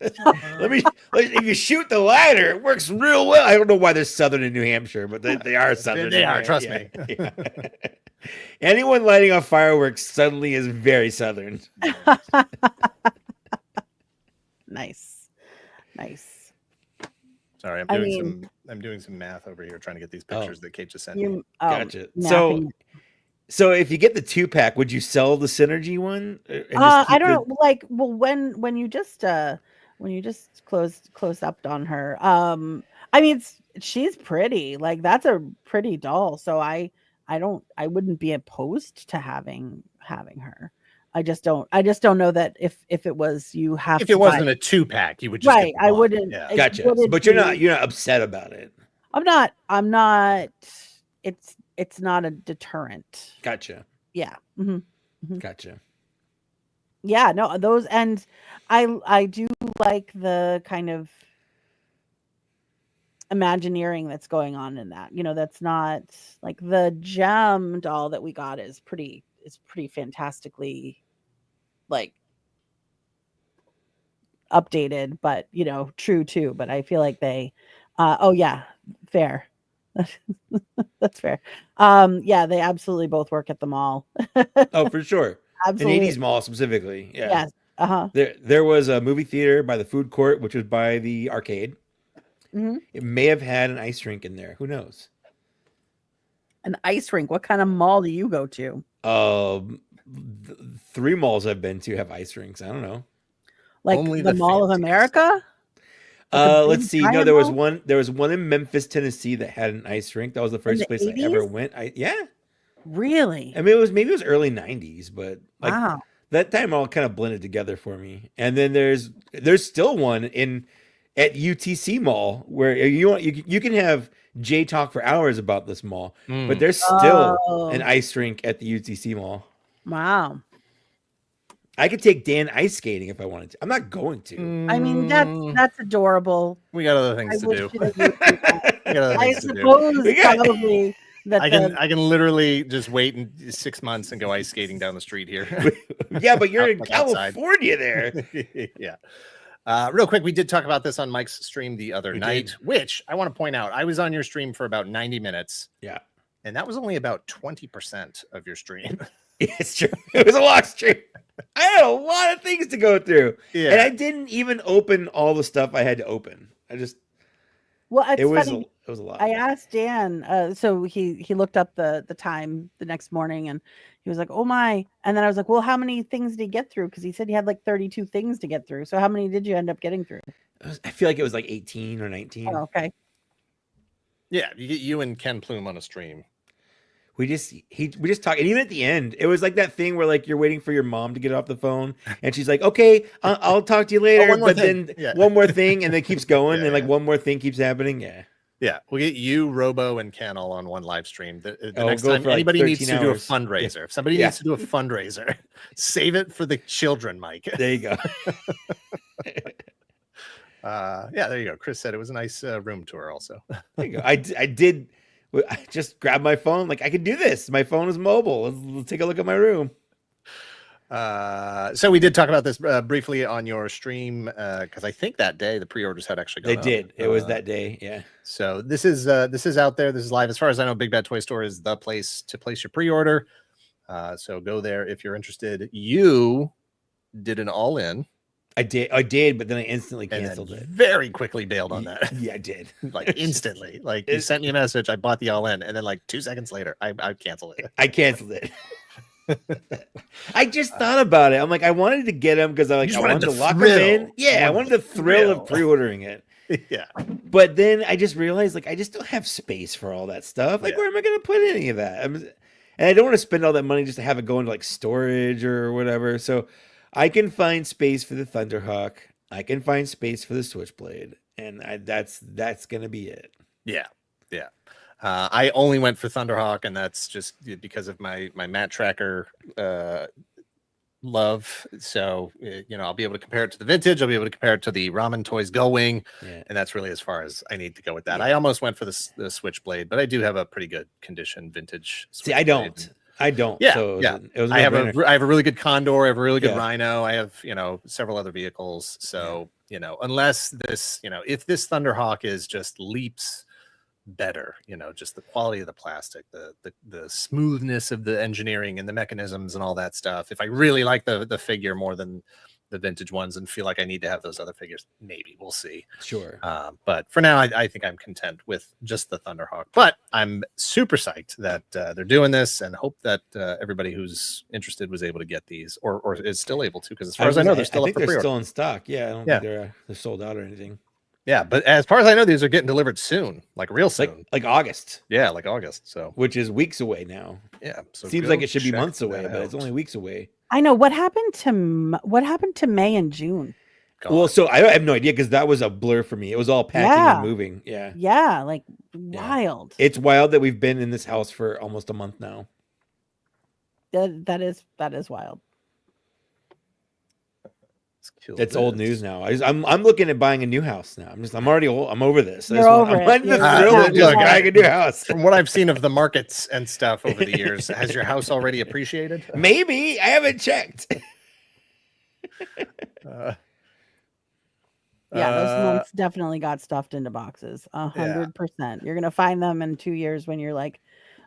if you shoot the lighter, it works real well. I don't know why they're southern in New Hampshire, but they are southern. They are, trust me. Yeah. Anyone lighting off fireworks suddenly is very southern. Nice. Sorry, I'm doing some math over here trying to get these pictures that Kate just sent me. Gotcha. So if you get the 2-pack, would you sell the Synergy one? I don't know. Like, well, when you just closed up on her, I mean, she's pretty. Like, that's a pretty doll. So I wouldn't be opposed to having her. I just don't know that if it was if it wasn't a 2-pack, you would just right. I wouldn't. Yeah. Gotcha. But you're not upset about it. I'm not. It's not a deterrent. Gotcha. Yeah. Mm-hmm. Gotcha. Yeah. No, those, and I do like the kind of Imagineering that's going on in that. That's not like the gem doll that we got is pretty fantastically like updated, but true too. But I feel like they oh yeah, fair. That's fair. Yeah, they absolutely both work at the mall. Oh, for sure. Absolutely. An 80s mall specifically. Yeah. Yes. Uh-huh. There was a movie theater by the food court, which was by the arcade. Mhm. It may have had an ice rink in there. Who knows? An ice rink. What kind of mall do you go to? 3 malls I've been to have ice rinks. I don't know. Like Only the the Mall of fancy America? Like a Let's big see. No, giant there was mall? one. There was one in Memphis, Tennessee, that had an ice rink. That was the first the place I ever 80s? went. Yeah. Really? I mean, maybe it was early 90s, but like Wow. that time all kind of blended together for me. And then there's still one at UTC Mall where you can have Jay talk for hours about this mall, but there's still an Oh, ice rink at the UTC Mall. wow. I could take Dan ice skating if I wanted to. I'm not going to. I mean, that's adorable. We got other I things to wish do. that you would do that. We got other I things to do. suppose We got- probably that I can literally just wait in 6 months and go ice skating down the street here. Yeah, but you're in Like outside. California there. Yeah. Real quick, we did talk about this on Mike's stream the other We night, did. which I want to point out. I was on your stream for about 90 minutes. Yeah. And that was only about 20% of your stream. It's true. It was a long stream. I had a lot of things to go through. Yeah. And I didn't even open all the stuff I had to open. Well, it's It was funny. it was a lot. I asked Dan, so he looked up the time the next morning, and he was like, "Oh my!" And then I was like, "Well, how many things did he get through?" Because he said he had like 32 things to get through. So how many did you end up getting through? I feel like it was like 18 or 19. Oh, okay. Yeah, you get you and Ken Plume on a stream. We just talked, and even at the end, it was like that thing where like you're waiting for your mom to get off the phone, and she's like, "Okay, I'll talk to you later." one more But thing. then Yeah. one more thing, and then it keeps going, Yeah, and like yeah. one more thing keeps happening. Yeah, Yeah, we'll get you, Robo, and Ken all on one live stream. The Oh, next go time for, like, anybody needs 13 to do a hours. fundraiser, if somebody Yeah. needs to do a fundraiser, save it for the children, Mike. there you go. Yeah, there you go. Chris said it was a nice room tour also. There you go. I did. I just grabbed my phone. Like I could do this. My phone is mobile. Let's take a look at my room. So we did talk about this briefly on your stream because I think that day the pre-orders had actually gone They up. did. It was that day. Yeah. So this is out there. This is live. As far as I know, Big Bad Toy Store is the place to place your pre-order. So go there if you're interested. You did an all-in. I did, but then I instantly And canceled then it. very quickly bailed on that. Yeah, I did. Like instantly. Like you sent me a message, I bought the all-in, and then like 2 seconds later, I canceled it. I canceled it. I just thought about it. I'm like, I wanted to get them because I just wanted wanted to the lock them thrill. in. Yeah, I wanted the thrill thrill. of pre-ordering it. Yeah. But then I just realized, like, I just don't have space for all that stuff. Like, Yeah. where am I going to put any of that? And I don't want to spend all that money just to have it go into like storage or whatever. So I can find space for the Thunderhawk. I can find space for the Switchblade, and that's going to be it. Yeah. Yeah. I only went for Thunderhawk, and that's just because of my Matt Tracker love. So, I'll be able to compare it to the vintage. I'll be able to compare it to the Ramen Toys Gullwing. Yeah. And that's really as far as I need to go with that. Yeah. I almost went for the Switchblade, but I do have a pretty good condition vintage. See, I don't. Yeah, So yeah. it was I have no-brainer. I have a really good Condor. I have a really good Yeah. Rhino. I have, several other vehicles. So, unless this, if this Thunderhawk is just leaps better, just the quality of the plastic, the smoothness of the engineering and the mechanisms and all that stuff. If I really like the figure more than the vintage ones and feel like I need to have those other figures, maybe we'll see. Sure. But for now, I think I'm content with just the Thunderhawk. But I'm super psyched that they're doing this, and hope that everybody who's interested was able to get these, or is still able to. Because as far as I know, they're still up think for they're pre-order. still in stock. Yeah, I don't Yeah. think they're sold out or anything. Yeah, but as far as I know, these are getting delivered soon, like real soon. Like August, Yeah, like August. So which is weeks away now. yeah, so Seems go like it should be check months away, that but it's out. only weeks away. I know what happened to May and June. Gone. Well, so I have no idea because that was a blur for me. It was all packing Yeah. and moving. Yeah. Yeah, like wild. It's wild that we've been in this house for almost a month now. That is wild. That's old news now. I'm looking at buying a new house now. I'm already old. I'm over this. You're over it. I'm the You're thrill over of it. just Look, buying a new house. From what I've seen of the markets and stuff over the years, has your house already appreciated? Maybe I haven't checked. Those months definitely got stuffed into boxes. 100%. You're gonna find them in 2 years when you're like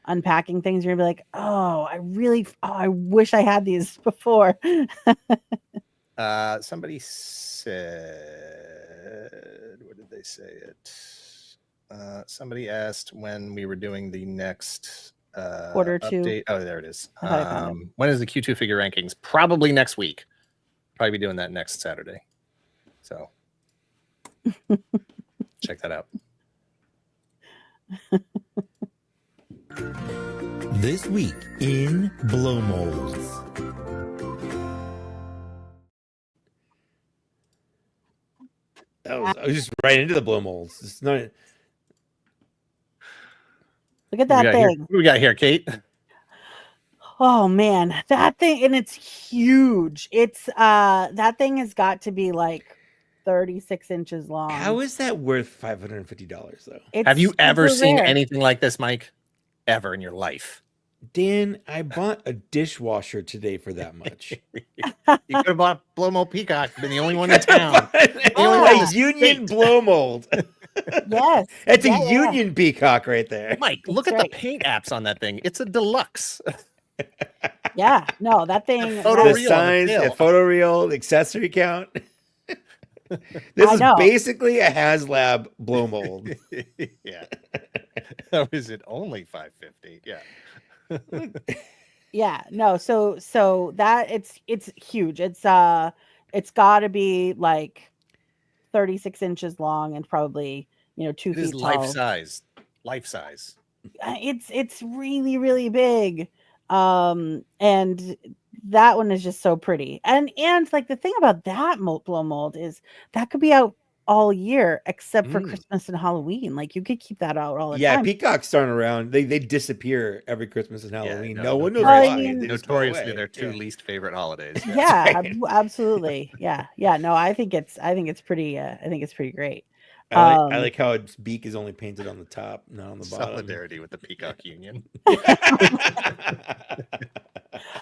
unpacking things. You're gonna be like, oh, I wish I had these before. Somebody said, where did they say it? Somebody asked when we were doing the next Quarter two. update. Oh, there it is. I thought I found When is the Q2 figure rankings? Probably next week. Probably be doing that next Saturday. So check that out. This week in blow molds. I was just right into the blow molds. It's not. Look at that thing. What we got here, Kate? Oh man, that thing, and it's huge. It's that thing has got to be like 36 inches long. How is that worth $550 though? Have you ever super seen rare. anything like this, Mike? Ever in your life? Dan, I bought a dishwasher today for that much. You could have bought Blow Mold Peacock, been the only one in town. Oh, A union blow mold. Yes. That's Yeah, a yeah. union peacock right there. Mike, look That's at right. the paint apps on that thing. It's a deluxe. Yeah, no, that thing. photo The that- reel. signs, on the the tail. photo reel, the accessory count. This I is know. basically a Haslab blow mold. Yeah. How is it only $550? Yeah. Yeah, no, so that it's huge. It's got to be like 36 inches long and probably 2 It feet is tall. life size. Life size. It's really, really big. And that one is just so pretty. And like the thing about that blow mold is that could be out all year except for Christmas and Halloween. Like you could keep that out all the Yeah, time. peacocks aren't around. They disappear every Christmas and Halloween. no, no one knows I why. mean- They just go Notoriously away. their two Yeah. least favorite holidays. Yeah, absolutely. Yeah. No, I think it's pretty great. I like how its beak is only painted on the top, not on the bottom. Solidarity with the Peacock Union.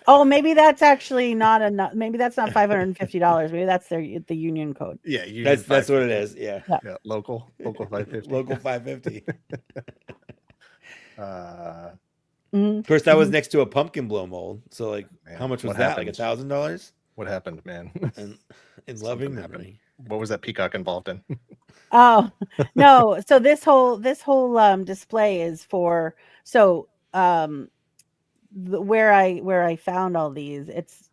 Oh, maybe that's actually not enough. Maybe that's not $550. Maybe that's the union code. Yeah, Union That's what it 550. is. Yeah. Yeah, local 550. Local 550. Mhm. Of course, that was next to a pumpkin blow mold. So, like, Man, how much was what that? happened? Like $1,000? What happened, man? And in loving happened. memory. What was that peacock involved in? Oh no! So this whole display is for where I found all these. It's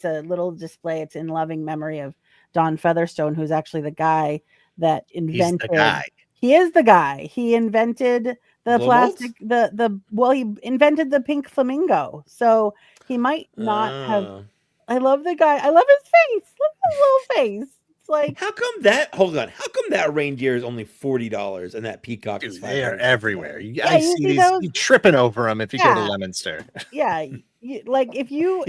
a little display. It's in loving memory of Don Featherstone, who's actually the guy that invented. He's the guy. He is the guy. He invented the Blow plastic. He invented the pink flamingo. So he might not have. Oh. I love the guy. I love his face. Look at his little face. It's like How come that? Hold on. How come that reindeer is only $40 and that peacock is Dude, they are $500? everywhere. Yeah, I you see see these. those? You tripping over them if you go to Yeah. Lemonster. yeah, like if you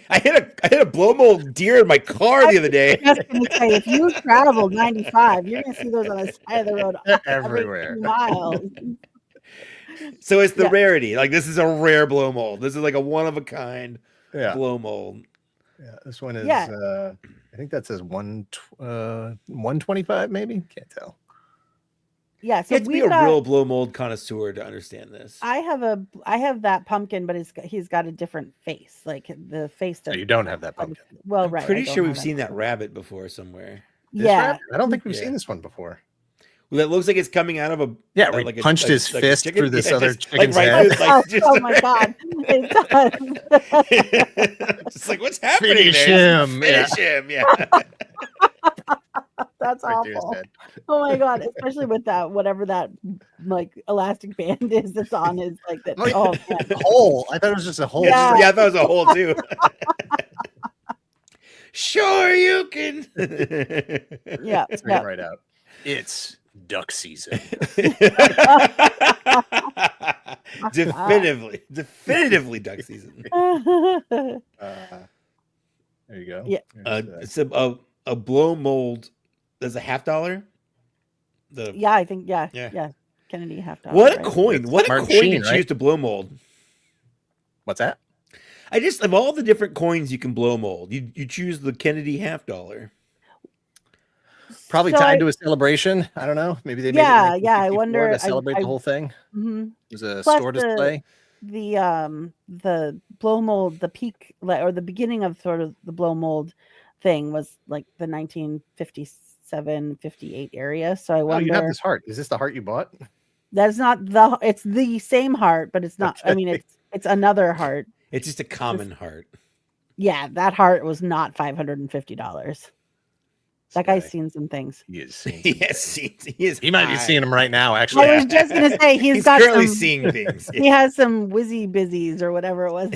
I hit a blow mold deer in my car the other day. just gonna say if you travel 95, you're gonna see those on the side of the road every Everywhere. 2 miles. So it's the Yeah. rarity. Like, this is a rare blow mold. This is like a one of a kind Yeah. blow mold. Yeah. This one is. Yeah. I think that says 125, maybe. Can't tell. Yeah, You so have to be we've a got. real blow mold connoisseur to understand this. I have that pumpkin, but he's got a different face. Like the face. No, you don't have that pumpkin. Well, I'm right. pretty I don't sure have we've seen that rabbit before somewhere. This Yeah, rabbit? I don't think we've Yeah. seen this one before. Well, it looks like it's coming out of a Yeah, where he like a- punched like- his like a fist chicken. through this Yeah, other just, chicken's right head. through, like, just- oh my god, it does. It's like, what's happening Finish there? him. Finish him. Yeah. That's Right through his awful. head. Oh my god, especially with that whatever that like elastic band is that's on his like that. Oh, Oh man. Hole. I thought it was just a hole. Yeah. Yeah, I thought it was a hole too. Sure, you can. Yeah, Let's yeah. read it right out. It's duck season. Definitively duck season. Uh, There you go. Yeah. It's a blow mold. There's a $50. Yeah, I think Yeah. Kennedy $50. What a right? coin! That's What a smart coin machine, to right? choose to blow mold. What's that? I just of all the different coins you can blow mold, you choose the Kennedy $50. Probably So tied to a celebration. I don't know. Maybe they made Yeah, it in yeah, I 1954 wonder- to celebrate I- the whole thing. Mhm. It was a Plus store display. the blow mold, the peak or the beginning of sort of the blow mold thing was like the 1957, 58 area. So I Oh, you have wonder. this heart. Is this the heart you bought? That's not it's the same heart, but it's not. I mean, it's another heart. It's just a common heart. Yeah, that heart was not $550. That guy's seen some things. He is seeing He some has things. seen. He is. He might be high. seeing them right now, actually. I was just gonna say he's got currently some, seeing things. He has some whizzy bizzies or whatever it was.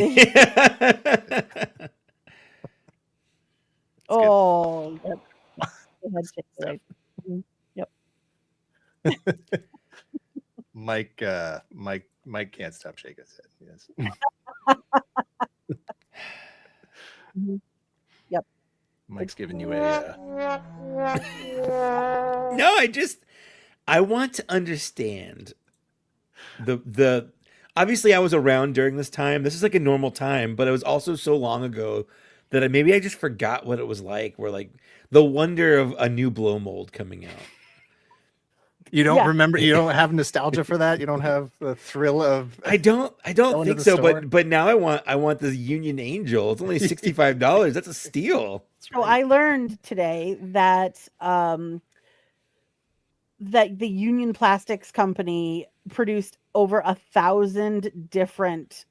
Oh, yep. Go ahead, shake it right. Mhm. Yep. Mike can't stop shaking his head. Yes. Mhm. Yep. Mike's giving you a No, I want to understand the obviously I was around during this time. This is like a normal time, but it was also so long ago that maybe I just forgot what it was like. Where like the wonder of a new blow mold coming out. You don't Yeah. remember? You don't have nostalgia for that? You don't have the thrill of? I don't Going to think the so, store? but now I want the Union Angel. It's only $65. That's a steal. So I learned today that that the Union Plastics Company produced over 1,000 different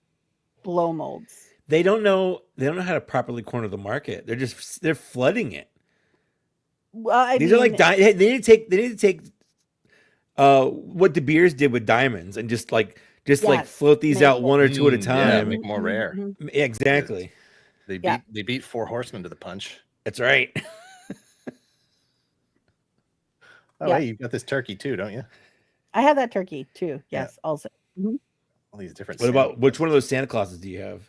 blow molds. They don't know how to properly corner the market. They're flooding it. Well, These are like they need to take what De Beers did with diamonds and just like Yes, float these make out it. one or two at a Yeah, time. make more rare. Mhm. Exactly. They Yeah. beat Four Horsemen to the punch. That's right. Oh, Yeah. hey, you've got this turkey too, don't you? I have that turkey too. Yeah. Yes, also. Mhm. All these different. What about which one of those Santa Clauses do you have?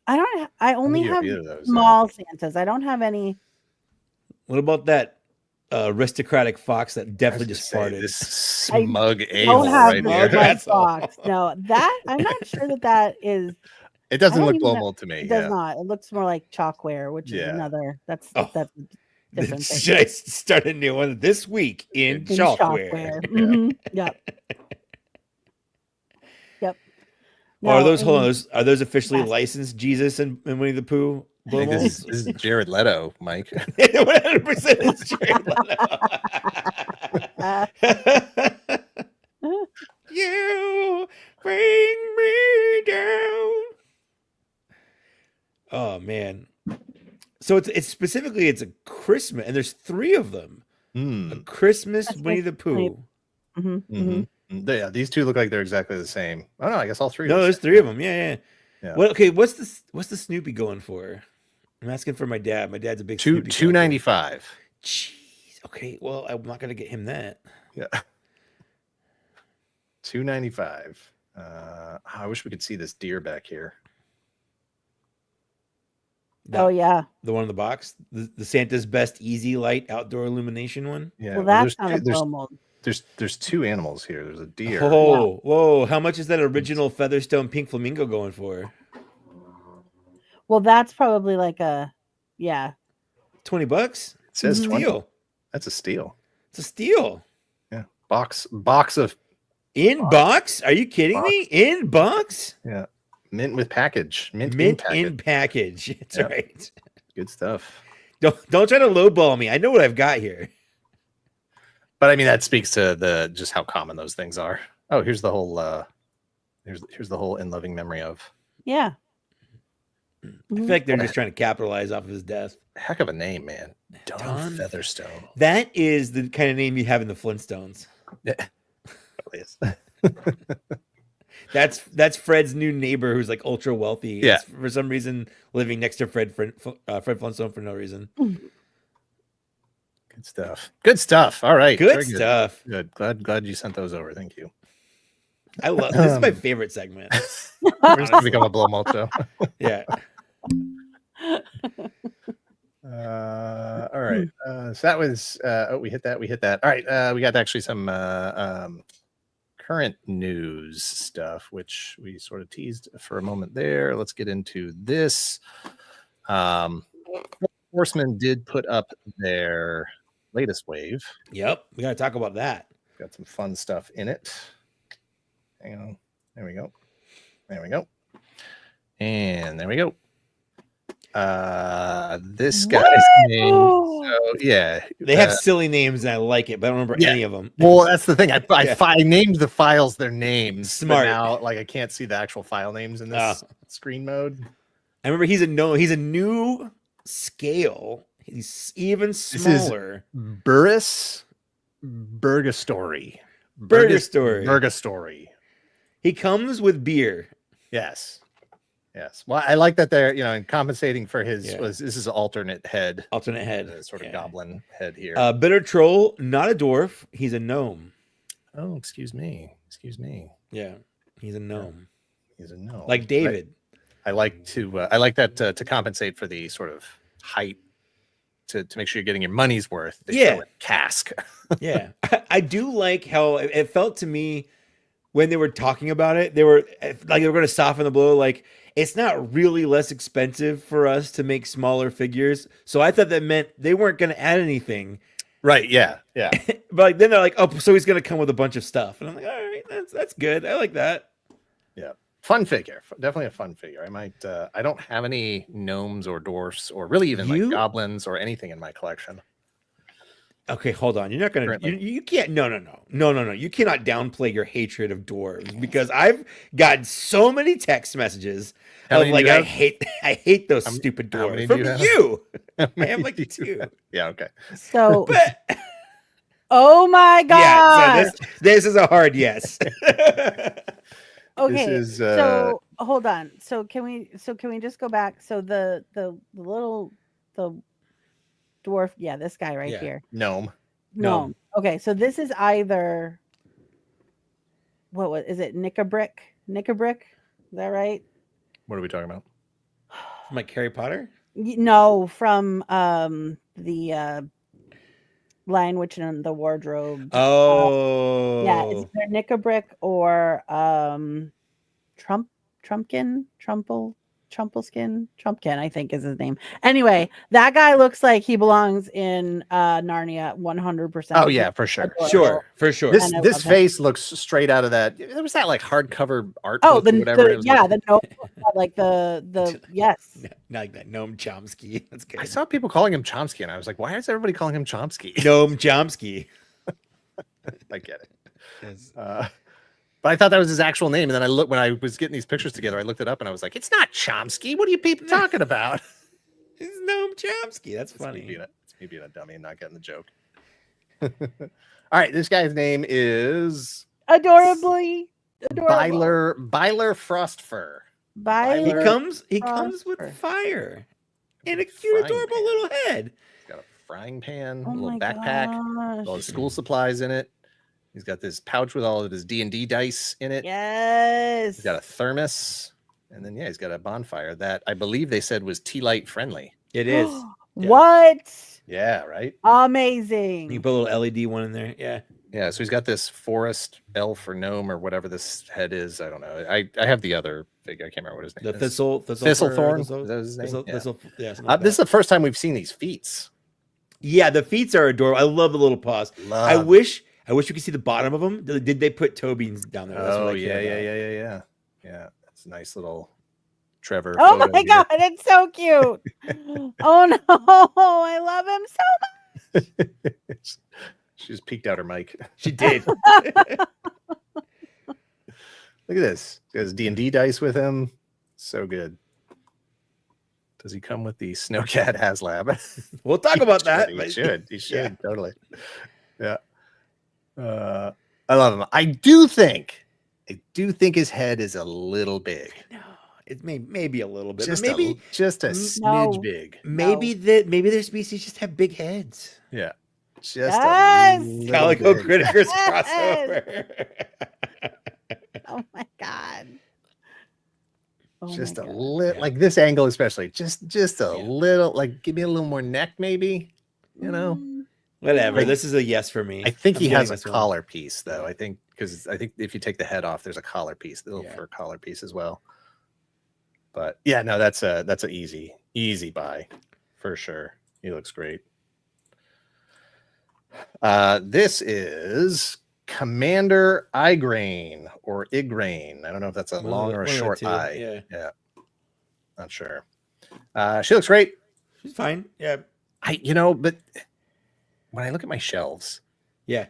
I only you have have either of those, small Santas. I don't have any. What about that aristocratic fox that definitely just farted? This smug I a-hole don't have right the here. smug That's all. box. No, that I'm not sure that is. It doesn't I don't look even blow know- mold to me. It does Yeah. not. It looks more like chalkware, which is Yeah. another. That's Oh. a different thing. Should I start a new one this week in In chalkware? Mhm. Yep. Yep. Or are No, those hold on, and- are those officially Yes. licensed Jesus and Winnie the Pooh I blow think molds? this is Jared Leto, Mike. 100% is Jared Leto. You bring me down. Oh man. So it's specifically it's a Christmas and there's 3 of them. A Christmas That's Winnie the Pooh. Mhm, Mhm. mhm. Yeah, these two look like they're exactly the same. Oh no, I guess all three. No, are the there's same. 3 of them. Yeah. Yeah. What? Okay. What's the Snoopy going for? I'm asking for my dad. My dad's a big Snoopy collector. $2.95. Jeez. Okay. Well, I'm not gonna get him that. Yeah. $2.95. I wish we could see this deer back here. Oh yeah. The one in the box, the Santa's Best Easy Light Outdoor Illumination one. Yeah. Well, there's that's not a two, there's, blow mold. there's 2 animals here. There's a deer. Oh, whoa! How much is that original Featherstone Pink Flamingo going for? Well, that's probably like a, yeah. $20. It says It's a 20. steal. That's a steal. It's a steal. Yeah. Box of In box? Are you kidding me? In box? mint with package. Mint In package. That's Yep. right. Good stuff. Don't try to lowball me. I know what I've got here. But I mean, that speaks to just how common those things are. Oh, here's the whole here's the whole in loving memory of. Yeah. I feel like they're just trying to capitalize off of his death. Heck of a name, man. Don Don Featherstone. That is the kind of name you have in the Flintstones. Yeah. Please. That's Fred's new neighbor who's like ultra wealthy. Yeah. It's for some reason living next to Fred Flintstone for no reason. Good stuff. Good stuff. All right. Good Very stuff. Good. Glad you sent those over. Thank you. I love this. Is my favorite segment. We're just gonna become a blow mold show. Yeah. All right. So that was we hit that. All right. We got actually some current news stuff, which we sort of teased for a moment there. Let's get into this. Horsemen did put up their latest wave. Yep, we gotta talk about that. Got some fun stuff in it. Hang on. There we go. There we go. And there we go. This guy's name. So yeah, They have silly names and I like it, but I don't remember any of them. Well, that's the thing. I named the files their names. Smart. But now, like, I can't see the actual file names in this screen mode. I remember he's a new scale. He's even smaller. Burris Burgastory. Burgastory. He comes with beer. Yes. Well, I like that they're, and compensating for his this is an alternate head. Sort of goblin head here. Bitter Troll, not a dwarf. He's a gnome. Oh, excuse me. Yeah, he's a gnome. He's a gnome. Like David. I like that to compensate for the sort of height to make sure you're getting your money's worth. They throw in cask. Yeah. I do like how it felt to me when they were talking about it. They were going to soften the blow. Like, it's not really less expensive for us to make smaller figures. So I thought that meant they weren't going to add anything. Right. Yeah. But like, then they're like, oh, so he's going to come with a bunch of stuff. And I'm like, all right, that's good. I like that. Yeah. Fun figure. Definitely a fun figure. I might, I don't have any gnomes or dwarfs or really even like goblins or anything in my collection. Okay, hold on. You're not going to, you can't, no. You cannot downplay your hatred of dwarves because I've gotten so many text messages of like, I hate those stupid dwarves from you. I have like 2. Yeah. Okay. So, oh my God. Yeah. So this is a hard yes. Okay. So hold on. So can we just go back? So the dwarf, this guy right here. Gnome. Okay, so this is either is it NECA brick? Is that right? What are we talking about? From like Harry Potter? No, from the Lion Witch and the Wardrobe. Oh. It's either NECA brick or Trumpelkin, I think is his name. Anyway, that guy looks like he belongs in Narnia 100%. Oh yeah, for sure. Sure, for sure. This face looks straight out of that. There was that like hardcover art. Oh, book or whatever. the gnome, like the yes. Like that Gnome Chomsky. That's good. I saw people calling him Chomsky, and I was like, why is everybody calling him Chomsky? Gnome Chomsky. I get it. Yes. But I thought that was his actual name, and then when I was getting these pictures together, I looked it up, and I was like, "It's not Chomsky. What are you people talking about?" It's Gnome Chomsky. That's funny. It's me being a dummy and not getting the joke. All right, this guy's name is adorable. Byler Frostfur. He comes with fire and a cute, adorable little head. He's got a frying pan, a little backpack, with all his school supplies in it. He's got this pouch with all of his D&D dice in it. Yes. He's got a thermos. And then, he's got a bonfire that I believe they said was tea light friendly. It is. What? Yeah, right? Amazing. You put a little LED one in there. Yeah. Yeah, so he's got this forest elf or gnome or whatever this head is. I don't know. I have the other figure. I can't remember what his name is. Thistlethorn. Is that his name? This is the first time we've seen these feet. Yeah, the feet are adorable. I love the little paws. I wish we could see the bottom of them. Did they put toe beans down there? That's yeah. That's a nice little Trevor. Oh my God, it's so cute. Oh no, I love him so much. She just peeked out her mic. She did. Look at this. He has D&D dice with him. So good. Does he come with the Snowcat Haslab? We'll talk about that. He should. Totally. Yeah. I love him. I do think his head is a little big. No, it maybe a little bit. Just maybe just a smidge big. Maybe their species just have big heads. Yeah. Just a Calico Critters crossover. Oh my God. Oh my Just a God. little, Yeah. like this angle, especially. Just a little, like, give me a little more neck, maybe. You know, Whatever. Like, This is a yes for me. I think I'm he getting has a this one. collar piece, though. Yeah. I think because I think if you take the head off, there's a collar piece, the little Yeah. fur collar piece as well. But yeah, no, that's an easy buy for sure. He looks great. This is Commander Igraine or Igraine. I don't know if that's a long or a One of the short two, I. Yeah. Not sure. She looks great. She's fine. Yeah. But when I look at my shelves, Yeah.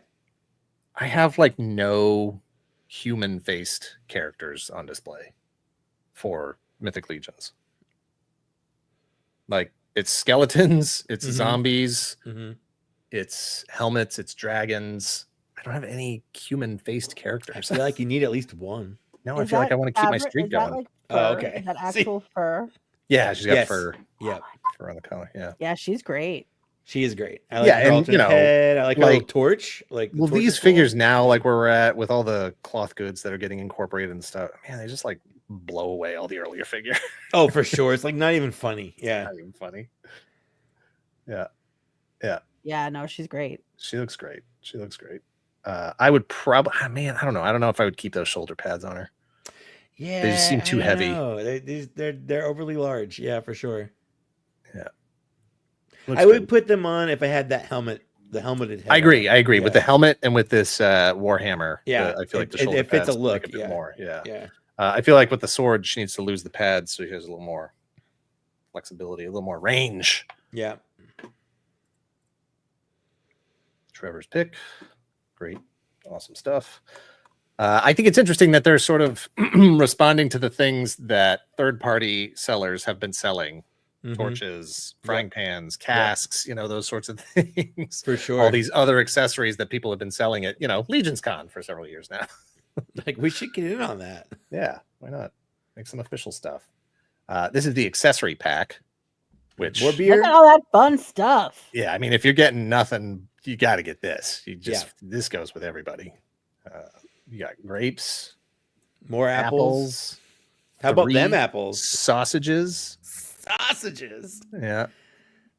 I have like no human-faced characters on display for Mythic Legions. Like, it's skeletons, it's zombies, it's helmets, it's dragons. I don't have any human-faced characters. I feel like you need at least one. No, I feel like I want to keep my streak Is that going. like Oh, fur? okay. Is that See? actual fur? Yeah, she's got Yes. fur Yeah. on the collar. Yeah. Yeah, she's great. She is great. I like Yeah, her and, alternate head. I like her like- little torch. Like, the Well, torch these is cool. figures now, like where we're at with all the cloth goods that are getting incorporated and stuff, man, they just like blow away all the earlier figure. Oh, for sure. It's like not even funny. Yeah. Not even funny. Yeah. Yeah, no, she's great. She looks great. I would probably, man, I don't know. I don't know if I would keep those shoulder pads on her. Yeah. They just seem too I heavy. know. They're overly large. Yeah, for sure. Looks I would good. put them on if I had that helmet, the helmeted head. I agree. With Yeah. the helmet and with this Warhammer. Yeah, I feel like the it shoulder fits a pads look, make a bit yeah. more. Yeah. Yeah. I feel like with the sword, she needs to lose the pads so she has a little more flexibility, a little more range. Yeah. Trevor's pick. Great. Awesome stuff. I think it's interesting that they're sort of responding to the things that third-party sellers have been selling. Mhm. Torches, frying pans, casks, those sorts of things. For sure. All these other accessories that people have been selling at, Legions Con for several years now. Like, we should get in on that. Yeah, why not? Make some official stuff. This is the accessory pack, which, More Look beer. at all that fun stuff. yeah, I mean, if you're getting nothing, you got to get this. This goes with everybody. You got grapes, More apples. How about them apples? sausages. Sausages. Yeah.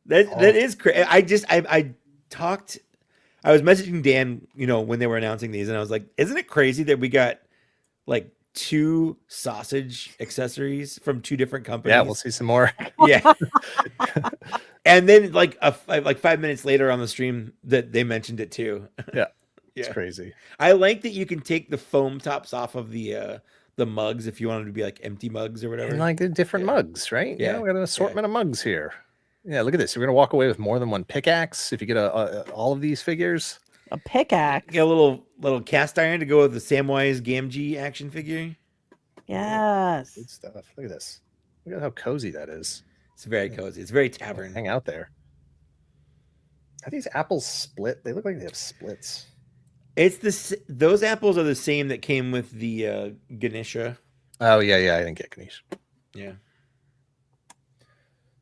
That is crazy. I talked. I was messaging Dan, when they were announcing these, and I was like, "Isn't it crazy that we got like 2 sausage accessories from 2 different companies?" Yeah, we'll see some more. Yeah. And then like 5 minutes later on the stream that they mentioned it too. Yeah. Yeah. It's crazy. I like that you can take the foam tops off of the mugs if you want them to be like empty mugs or whatever. And like the different Yeah. mugs, right? Yeah. We got an assortment of mugs here. Yeah, look at this. We're gonna walk away with more than one pickaxe if you get all of these figures. A pickaxe. Get a little cast iron to go with the Samwise Gamgee action figure. Yes. Good stuff. Look at this. Look at how cozy that is. It's very cozy. It's very tavern. Hang out there. Are these apples split? They look like they have splits. It's those apples are the same that came with the Ganesha. Oh yeah, I didn't get Ganesh. Yeah.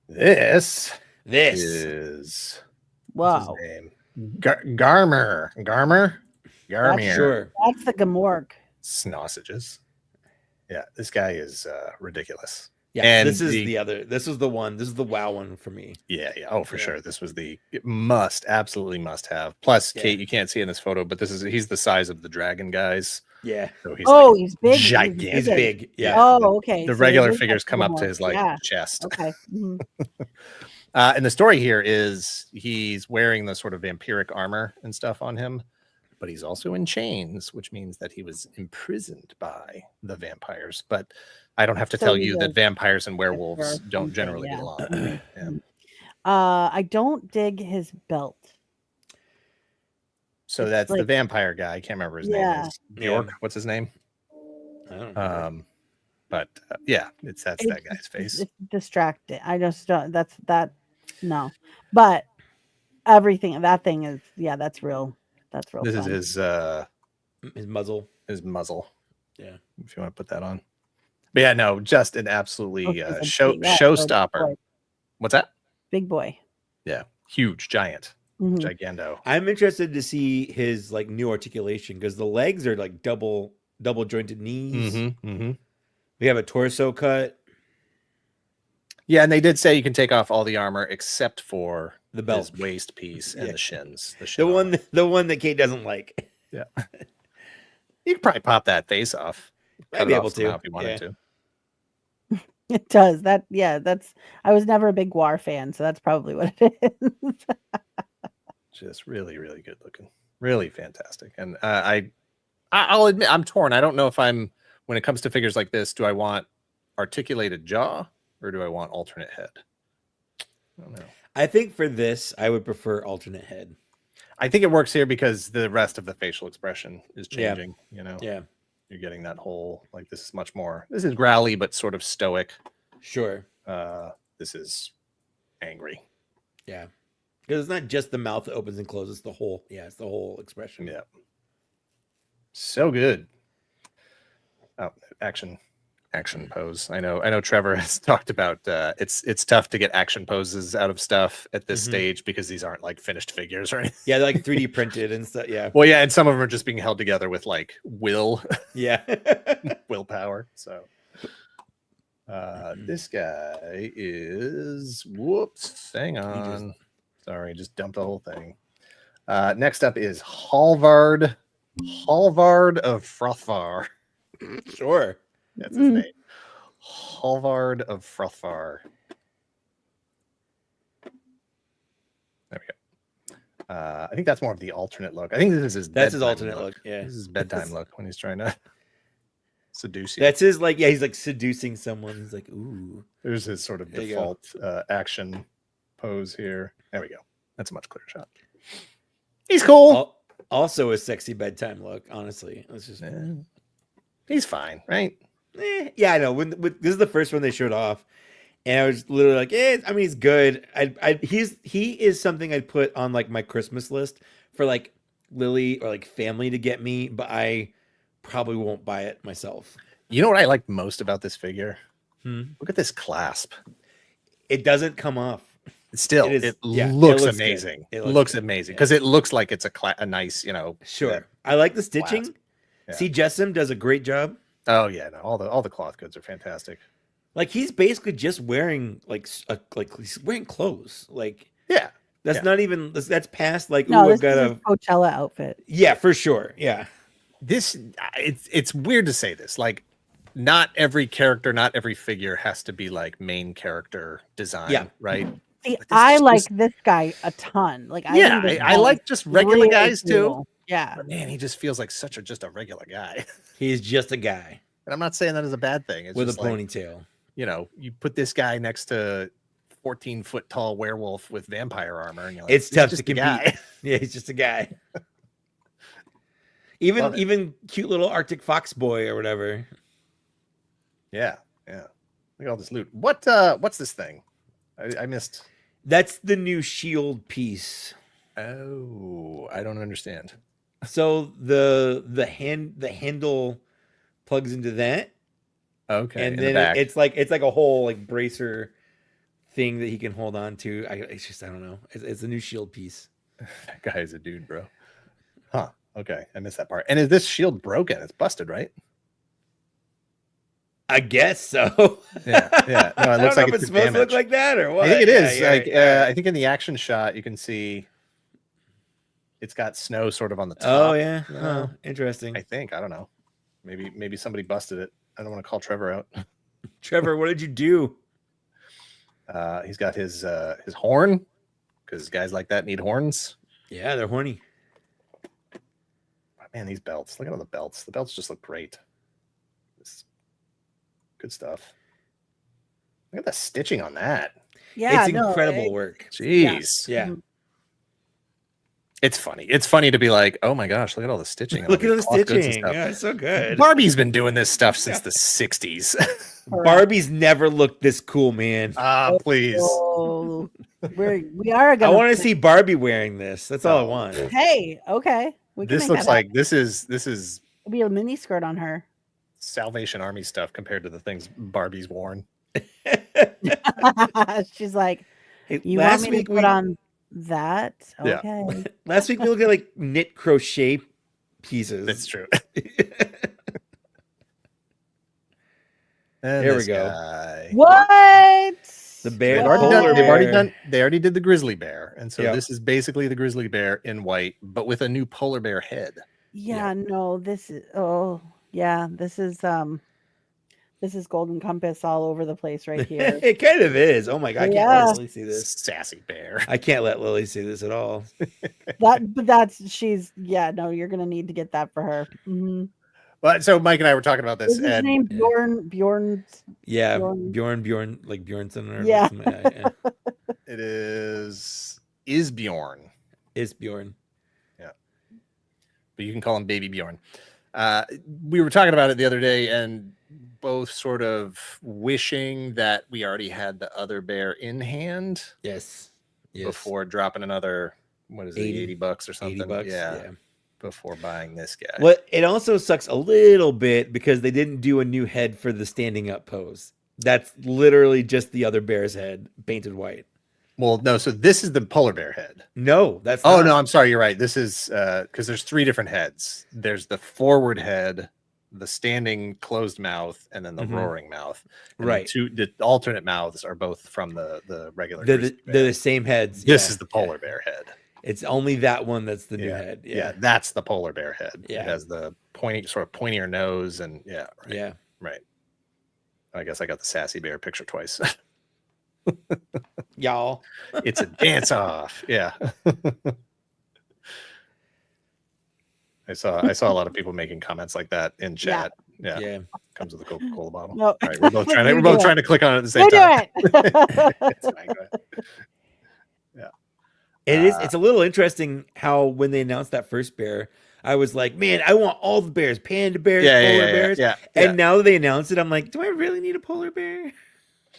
This This is Wow. what's his name? Garmer. Garmier. sure. That's the Gamorg. Sausages. Yeah, this guy is ridiculous. Yeah, And this is the other. This is the one. This is the WoW one for me. Yeah. Oh, for Yeah. sure. This was absolutely must have. Plus, Yeah. Kate, you can't see in this photo, but he's the size of the dragon guys. Yeah, So he's Oh, like he's big. gigantic. he's big. Yeah. Oh, okay. the So regular it is figures like come up to Gamorg. his like Yeah. chest. Okay. Mhm. And the story here is he's wearing the sort of vampiric armor and stuff on him, but he's also in chains, which means that he was imprisoned by the vampires. But I don't have to So tell he's you a that vampires and werewolves Or don't something, generally yeah. get along. Yeah. I don't dig his belt. So It's that's the like- vampire guy. I can't remember his name. Yeah. Is Bjork. What's his name? I don't know. But yeah, that's that guy's face. It's distracting. I just don't. That's that. No, but everything. That thing is. Yeah, that's real. That's real. This is fun. His muzzle. his muzzle. Yeah. If you want to put that on. But yeah, no, just an absolutely Oh, he's a big- showstopper. boy. What's that? Big boy. Yeah, huge, giant, Mhm. gigando. I'm interested to see his like new articulation because the legs are like double jointed knees. Mm-hmm. We have a torso cut. Yeah, and they did say you can take off all the armor except for The belt. his waist piece and Yeah. the shins. The shin armor. one that Kate doesn't like. Yeah. You could probably pop that face off. I'd be able somehow to. if you wanted to. It does. That's I was never a big War fan, so that's probably what it is. Just really, really good looking. Really fantastic. And I'll admit I'm torn. I don't know if when it comes to figures like this, do I want articulated jaw or do I want alternate head? I don't know. I think for this, I would prefer alternate head. I think it works here because the rest of the facial expression is Yeah. changing. You know, Yeah, you're getting that whole like this is much more. This is growly but sort of stoic. sure. This is angry. Yeah, because it's not just the mouth that opens and closes; it's the whole. Yeah, it's the whole expression. Yeah. So good. Oh, action pose. I know Trevor has talked about it's tough to get action poses out of stuff at this stage because these aren't like finished figures or anything. Yeah, they're like 3D printed and stuff. Yeah. Well, yeah, and some of them are just being held together with like Yeah. willpower. So this guy is whoops. Hang on. Sorry, just dumped the whole thing. Next up is Halvard of Frothvar. Sure. That's his name. Halvard of Frothvar. There we go. I think that's more of the alternate look. I think this is his. That's his bedtime alternate look. Yeah. This is his bedtime look when he's trying to seduce you. That's his like. Yeah, he's like seducing someone. He's like, ooh. There's his sort of There you default action pose here. There we go. That's a much clearer shot. He's cool. Also, a sexy bedtime look. Honestly, it's just. He's fine, right? Yeah, I know. When this is the first one they showed off, and I was literally like, I mean, he's good. He is something I'd put on like my Christmas list for like Lily or like family to get me, but I probably won't buy it myself. You know what I like most about this figure? Hmm. Look at this clasp. It doesn't come off. Still, it looks looks amazing. good. It It looks good. amazing because it looks like it's a nice, Sure. that I like the stitching. clasp. Yeah. See, Jessam does a great job. Oh yeah, no, all the cloth goods are fantastic. Like he's basically just wearing like he's wearing clothes. Like Yeah, that's not even that's past like No, ooh, this I've got is a his Coachella outfit. yeah for sure yeah. this it's weird to say this. Like, not every character, not every figure has to be like main character design. Yeah. Right. See, But this I just like was- this guy a ton. Like, Yeah, think this I guy like just regular really guys too. cool. Yeah. But man, he just feels like just a regular guy. He's just a guy And I'm not saying that is a bad thing. It's with a just like, ponytail. you put this guy next to 14-foot tall werewolf with vampire armor, and you're like, It's "He's tough just to a compete. guy." Yeah, he's just a guy. Love it. even cute little Arctic fox boy or whatever. Yeah. Look at all this loot. What's this thing? I missed. That's the new shield piece. Oh, I don't understand. So the handle plugs into that, Okay, and in the then back. it's like a whole like bracer thing that he can hold on to. It's just I don't know. It's a new shield piece. That guy is a dude, bro. Huh. Okay, I missed that part. And is this shield broken? It's busted, right? I guess so. Yeah. No, it I looks don't like know if it's it's supposed to look damaged. like that or what. I think it is. Yeah, like yeah. I think in the action shot you can see it's got snow sort of on the top. Oh yeah. you Oh, know? interesting. I think. I don't know. Maybe somebody busted it. I don't want to call Trevor out. Trevor, what did you do? He's got his horn because guys like that need horns. Yeah, they're horny. Man, these belts. Look at all the belts. The belts just look great. This good stuff. Look at the stitching on that. Yeah. It's no, incredible work. Jeez. Yeah. Mhm. It's funny. It's funny to be like, oh my gosh, look at all the stitching. on Look all at these the cloth goods and stitching. stuff. Yeah, it's so good. Barbie's been doing this stuff since the 60s. Barbie's never looked this cool, man. Please. Oh, we are I gonna. want to see Barbie wearing this. That's all I Oh. want. Hey, okay. We can This make looks that like this is It'll be a mini skirt on her. Salvation Army stuff compared to the things Barbie's worn. She's like, Hey, you want me to put on that? Yeah. Okay. last week we looked at like knit crochet pieces. That's true. There we go. Guy. What? The bear, They've the already, polar bear. they already did the grizzly bear, and so Yep. this is basically the grizzly bear in white, but with a new polar bear head. Yeah, no, this is this is Golden Compass all over the place right here. It kind of is. Oh my god, I can't Yeah. let Lily see this. Sassy bear. I can't let Lily see this at all. You're gonna need to get that for her. Mhm. But so Mike and I were talking about this, Is his and name Bjorn? Yeah, Bjorn. Bjorn, like Bjornson or Yeah. something. Yeah. it is Bjorn, Is Bjorn. but you can call him Baby Bjorn. We were talking about it the other day, and both sort of wishing that we already had the other bear in hand Yes. before dropping another, what is it, 80 $80 or something? $80. Yeah, before buying this guy. Well, it also sucks a little bit because they didn't do a new head for the standing up pose. That's literally just the other bear's head painted white. Well, no, so this is the polar bear head. No, that's Oh not. no, I'm sorry, you're right. This is because there's 3 different heads. There's the forward head, the standing closed mouth, and then the Mhm. roaring mouth. And Right. The alternate mouths are both from the regular. They're grizzly the bear. same heads. This Yeah, is the polar bear head. It's only that one that's the new Yeah, head. Yeah, that's the polar bear head. Yeah. It has the pointier nose, and right, Yeah. right. I guess I got the sassy bear picture twice. Y'all. It's a dance off. Yeah. I saw a lot of people making comments like that in chat. Yeah. Comes with a Coca-Cola bottle. No. All right, we're both trying You to do it. click on it at the same You do time. it. It's fine, go ahead. It's a little interesting how when they announced that first bear, I was like, man, I want all the bears, panda bears, polar bears. Yeah. And now that they announced it, I'm like, do I really need a polar bear?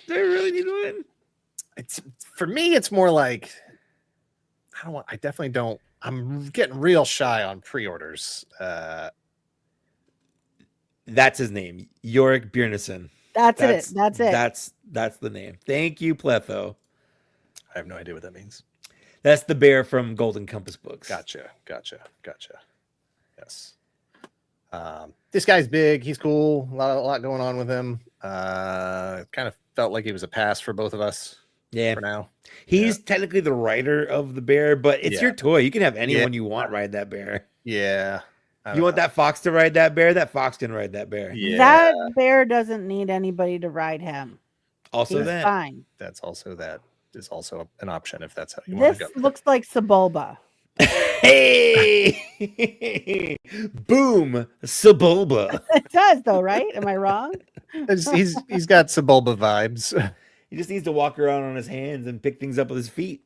Do I really need one? It's for me, it's more like I definitely don't. I'm getting real shy on pre-orders. That's his name, Yorick Bjornsson. That's it. That's the name. Thank you, Pletho. I have no idea what that means. That's the bear from Golden Compass books. Gotcha. Yes. This guy's big. He's cool. A lot going on with him. Kind of felt like he was a pass for both of us. Yeah. For now. He's technically the rider of the bear, but it's your toy. You can have anyone you want ride that bear. Yeah. You want that fox to ride that bear? That fox can ride that bear. Yeah. That bear doesn't need anybody to ride him. Also He's that. fine. That's also is also an option if that's how you want This to go. looks like Sebulba. Hey! Boom! Sebulba. It does though, right? Am I wrong? He's got Sebulba vibes. He just needs to walk around on his hands and pick things up with his feet.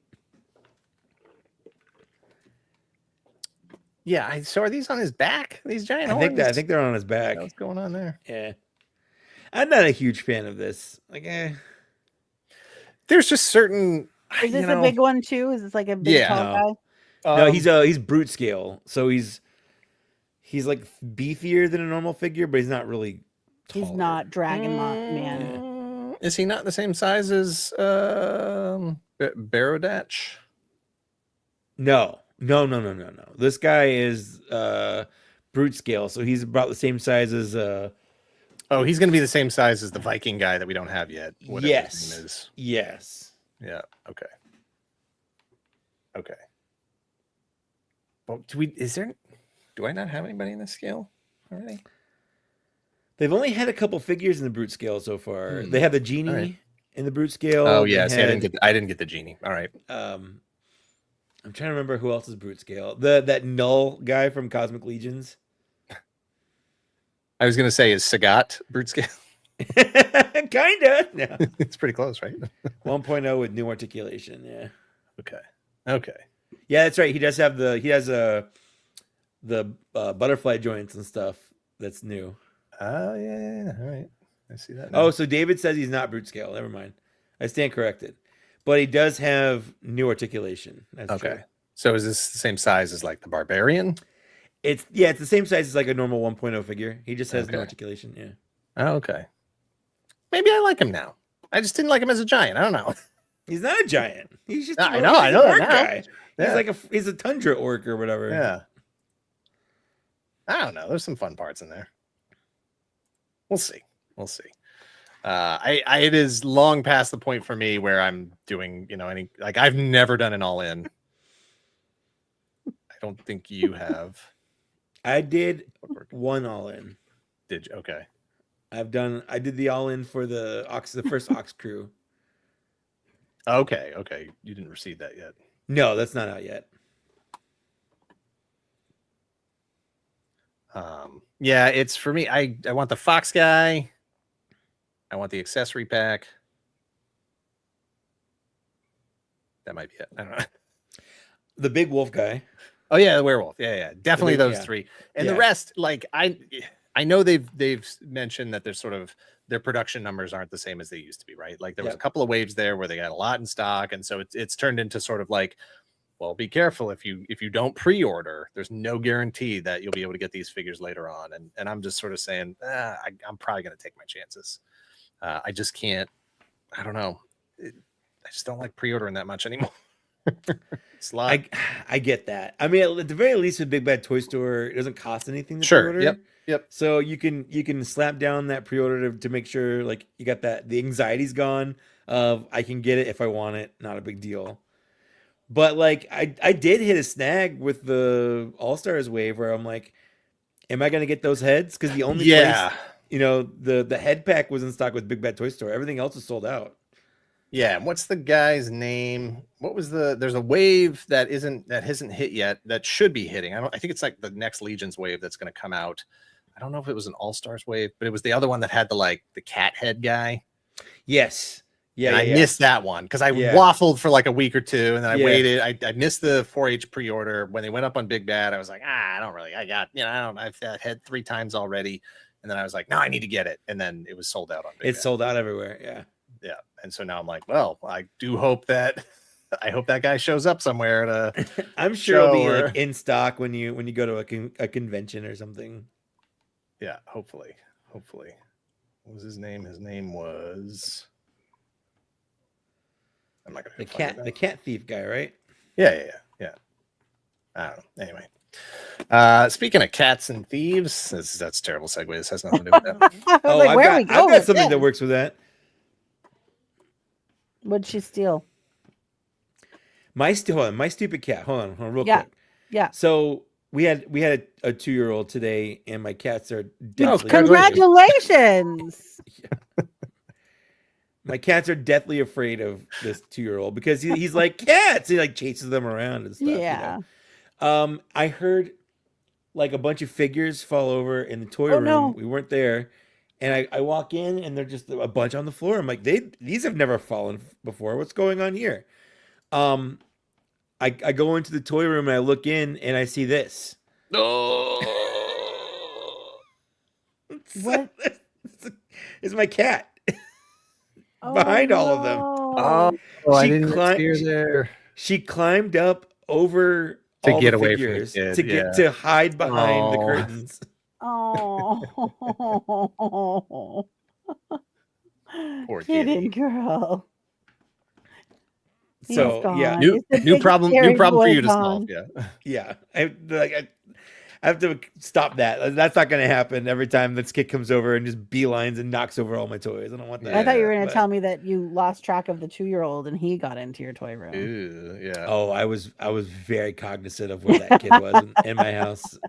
Yeah. So are these on his back? These giant I horns? think they're on his back. What's going on there? Yeah. I'm not a huge fan of this. There's just certain. Is this a big one too? Is this like a big Yeah. tall guy? No, he's brute scale, so he's like beefier than a normal figure, but he's not really. He's taller. not Dragon Man. Is he not the same size as Barodach? No. This guy is brute scale, so he's about the same size as. Oh, he's going to be the same size as the Viking guy that we don't have yet. Whatever his name is. Yes. Yeah. Okay. Well, do I not have anybody in this scale already? They've only had a couple figures in the brute scale so far. They have the genie in the brute scale. Oh yeah, I didn't get the genie. All right. I'm trying to remember who else is brute scale. That null guy from Cosmic Legions. I was going to say is Sagat brute scale. Kinda. No. It's pretty close, right? 1.0 with new articulation. Yeah. Okay. Yeah, that's right. He has the butterfly joints and stuff. That's new. Oh yeah. All right. I see that. Oh, so David says he's not brute scale. Never mind. I stand corrected. But he does have new articulation. That's okay. true. So is this the same size as like the barbarian? It's the same size as like a normal 1.0 figure. He just has no articulation. Yeah. Oh, okay. Maybe I like him now. I just didn't like him as a giant. I don't know. He's not a giant. He's just I know that now. guy. Yeah. He's like he's a tundra orc or whatever. Yeah. I don't know. There's some fun parts in there. We'll see. It is long past the point for me where I'm doing, any like I've never done an all in. I don't think you have. I did one all in. Did you? Okay. I did the all in for the first Ox crew. Okay. You didn't receive that yet. No, that's not out yet. Yeah, it's for me. I want the Fox guy. I want the accessory pack. That might be it. I don't know. The big wolf guy. Oh yeah, the werewolf. Yeah. Definitely those three. And the rest, like I know they've mentioned that there's sort of their production numbers aren't the same as they used to be, right? Like there was a couple of waves there where they got a lot in stock, and so it's turned into sort of like, well, be careful if you don't pre-order. There's no guarantee that you'll be able to get these figures later on, and I'm just sort of saying, I'm probably going to take my chances. I just can't. I don't know. I just don't like pre-ordering that much anymore. It's a lot. I get that. I mean, at the very least, with Big Bad Toy Store, it doesn't cost anything to Sure. pre-order. Yep. So you can slap down that pre-order to make sure like you got the anxiety's gone of I can get it if I want it. Not a big deal. But like I did hit a snag with the All-Stars wave where I'm like, am I gonna get those heads? Because the only place, the head pack was in stock with Big Bad Toy Store. Everything else was sold out. Yeah, and what's the guy's name? What was there's a wave that hasn't hit yet that should be hitting. I think it's like the next Legions wave that's going to come out. I don't know if it was an All-Stars wave, but it was the other one that had the cat head guy. Yes. Yeah, I missed that one because I waffled for like a week or two, and then I waited. I missed the 4-H pre-order when they went up on Big Bad. I was like, I've had 3 times already, and then I was like, no, I need to get it, and then it was sold out on Big Bad. It's sold out everywhere. Yeah. And so now I'm like, well, I do hope that guy shows up somewhere to. I'm sure it'll be like in stock when you go to a convention or something. Yeah, hopefully. What was his name? His name was. I'm not gonna. The cat thief guy, right? Yeah. I don't know. Anyway, speaking of cats and thieves, that's a terrible segue. This has nothing to do with that. I've got something that works with that. What'd she steal? My stupid cat. Hold on, real quick. Yeah. So we had a 2-year-old today, and my cats are deathly. Congratulations! My cats are deathly afraid of this 2-year-old because he's like cats. He like chases them around and stuff. Yeah. I heard like a bunch of figures fall over in the toy room. No. We weren't there. And I walk in and they're just a bunch on the floor. I'm like, these have never fallen before. What's going on here? I go into the toy room and I look in and I see this. No. What? It's my cat. Behind all of them. Oh, I didn't see her there. She climbed up over to all get the away figures from it, to hide behind the curtains. Oh, poor kidding girl. So new problem for you to solve. Yeah. I have to stop that. That's not going to happen every time this kid comes over and just beelines and knocks over all my toys. I don't want that. I thought you were going to tell me that you lost track of the 2-year-old and he got into your toy room. Ew, yeah. Oh, I was very cognizant of where that kid was in my house.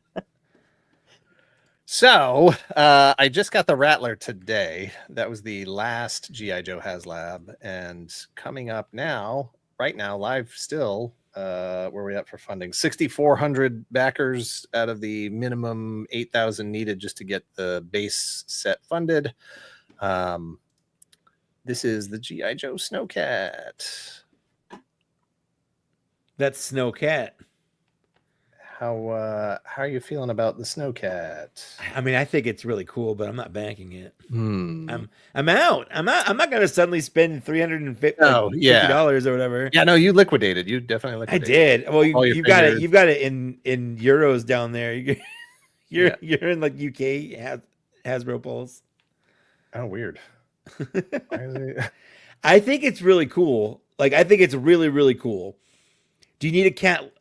So I just got the Rattler today. That was the last G.I. Joe Haslab. And coming up now, right now, live still, where are we at for funding? 6,400 backers out of the minimum 8,000 needed just to get the base set funded. This is the G.I. Joe Snowcat. That's Snowcat. How are you feeling about the Snowcat? I mean, I think it's really cool, but I'm not banking it. I'm out. I'm not going to suddenly spend $350 $50 or whatever. Yeah, no, you liquidated. You definitely liquidated. I did. Well, you've got it. You've got it in euros down there. You're in like UK Hasbro Pulse. Oh, weird. I think it's really cool. Like, I think it's really, really cool. Do you need a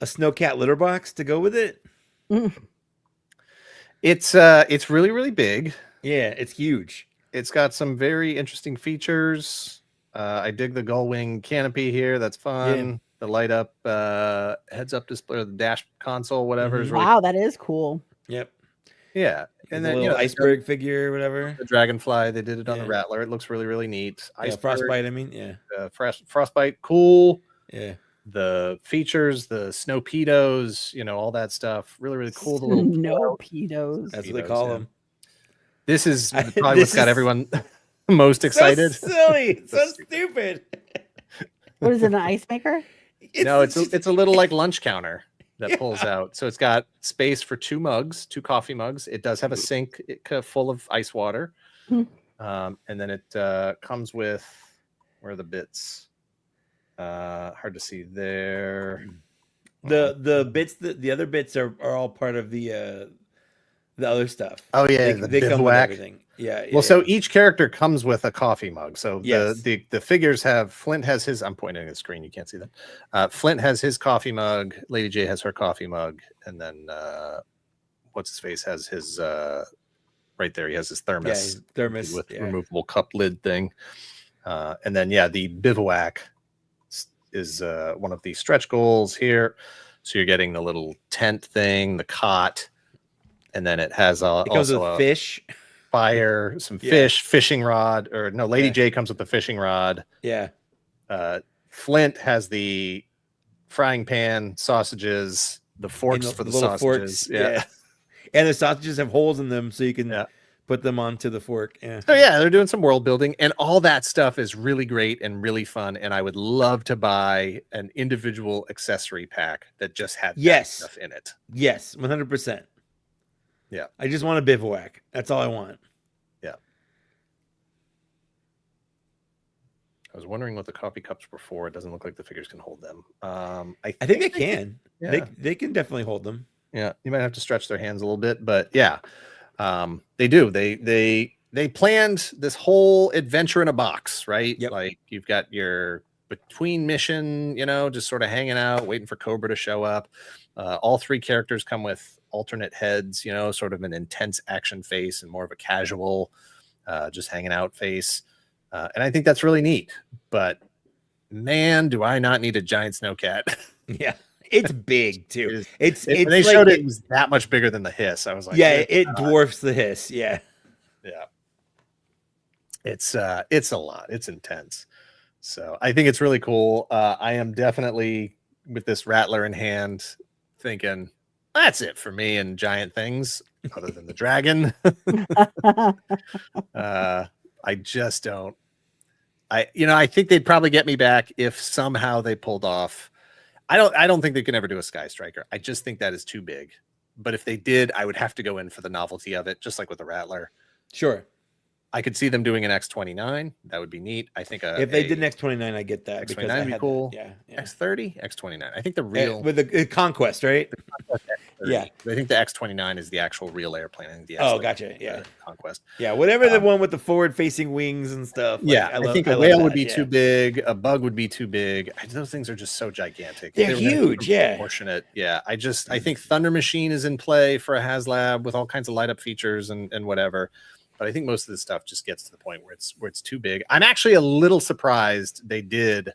Snowcat litter box to go with it? It's really, really big. Yeah, it's huge. it's got some very interesting features. I dig the gull wing canopy here. That's fun. Yeah. The light up heads up display, or the dash console, whatever is really Wow, that is cool. Yep. yeah. And And the then little iceberg figure or whatever. the dragonfly, they did it on the Yeah. Rattler. It looks really, really neat. Yeah, Iceberg, frostbite. I mean, yeah. frostbite, cool. Yeah. The features, the snow pedos, all that stuff. Really, really cool. The little No pedos. That's what they Speedos, call yeah. them. This is probably This what's got is- everyone most excited. So silly. So stupid. What is it, an ice maker? No, it's a little like lunch counter that pulls out. So it's got space for 2 mugs, 2 coffee mugs. It does have a sink full of ice water. Hmm. And then it comes with, where are the bits? Hard to see there. the bits the other bits are all part of the other stuff. Oh yeah, They the come with bivouac. everything. Yeah. Well, so each character comes with a coffee mug. So Yes. the figures have, Flint has his, I'm pointing at the screen, you can't see that. Flint has his coffee mug, Lady J has her coffee mug, and then what's his face has his right there, he has his thermos, thermos with yeah. removable cup lid thing. And then the bivouac is one of the stretch goals here. So you're getting the little tent thing, the cot, and then it has It comes also with fish. fire, some Yeah. fish, fishing rod, or no, Lady Yeah. J comes with the fishing rod. Yeah. Flint has the frying pan, sausages, the forks And for the little sausages. forks. Yeah. And the sausages have holes in them so you can Yeah. put them onto the fork. Yeah. So yeah, they're doing some world building, and all that stuff is really great and really fun. And I would love to buy an individual accessory pack that just had that Yes. stuff in it. Yes, 100%. Yeah. I just want a bivouac. That's all I want. I was wondering what the coffee cups were for. It doesn't look like the figures can hold them. I think they can. Yeah. They can definitely hold them. Yeah, you might have to stretch their hands a little bit, but yeah, they do. They planned this whole adventure in a box, right? Yep. Like you've got your between mission, just sort of hanging out, waiting for Cobra to show up. All 3 characters come with alternate heads, sort of an intense action face and more of a casual, just hanging out face. And I think that's really neat. But man, do I not need a giant snowcat? Yeah. It's big too. It's When they like showed it was that much bigger than the hiss. I was like, yeah, "Good it God." dwarfs the hiss. Yeah. Yeah. It's a lot. It's intense. So I think it's really cool. I am definitely, with this Rattler in hand, thinking that's it for me and giant things other than the dragon. I just don't. I think they'd probably get me back if somehow they pulled off. I don't think they can ever do a Sky Striker. I just think that is too big. But if they did, I would have to go in for the novelty of it, just like with the Rattler. Sure. I could see them doing an X29. That would be neat. I think If they did an X29, I get that. because X29 I would be had cool. That. Yeah. X30, X29. I think the real With the Conquest, right? Yeah. I think the X29 is the actual real airplane. I think the Oh, X30 gotcha. is the Yeah. Conquest. Yeah. Whatever the one with the forward-facing wings and stuff. like, Yeah, I think a love whale that, would be yeah. too big. A bug would be too big. Those things are just so gigantic. They're They were gonna huge, be yeah. proportionate. Yeah, I think Thunder Machine is in play for a Haslab with all kinds of light up features and whatever. But I think most of this stuff just gets to the point where it's too big. I'm actually a little surprised they did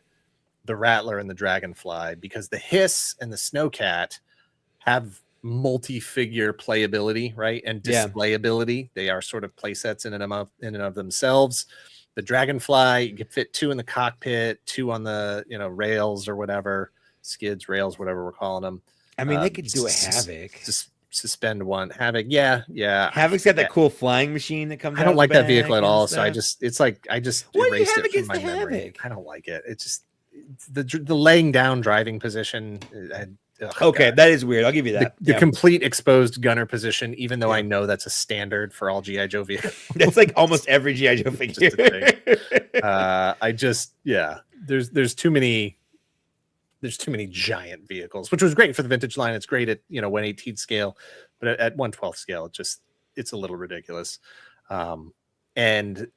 the Rattler and the Dragonfly, because the Hiss and the Snowcat have multi-figure playability, right? And Yeah. displayability. They are sort of play sets in and of themselves. The Dragonfly, you can fit 2 in the cockpit, 2 on the rails or whatever, skids, rails, whatever we're calling them. I mean, they could do a Havoc. Just suspend one. Havoc, yeah. Havoc's got that cool flying machine that comes out. I don't of like the that vehicle back at and all. So I stuff. just What do you erased have it from against my the memory. Havoc? I don't like it. It's just the laying down driving position. Okay, God. that is weird. I'll give you that. The Yeah. complete exposed gunner position, even though I know that's a standard for all GI Joe vehicles. That's like almost every GI Joe figure. There's too many. There's too many giant vehicles, which was great for the vintage line. It's great at 1/18 scale, but at 1/12 scale, it's a little ridiculous. And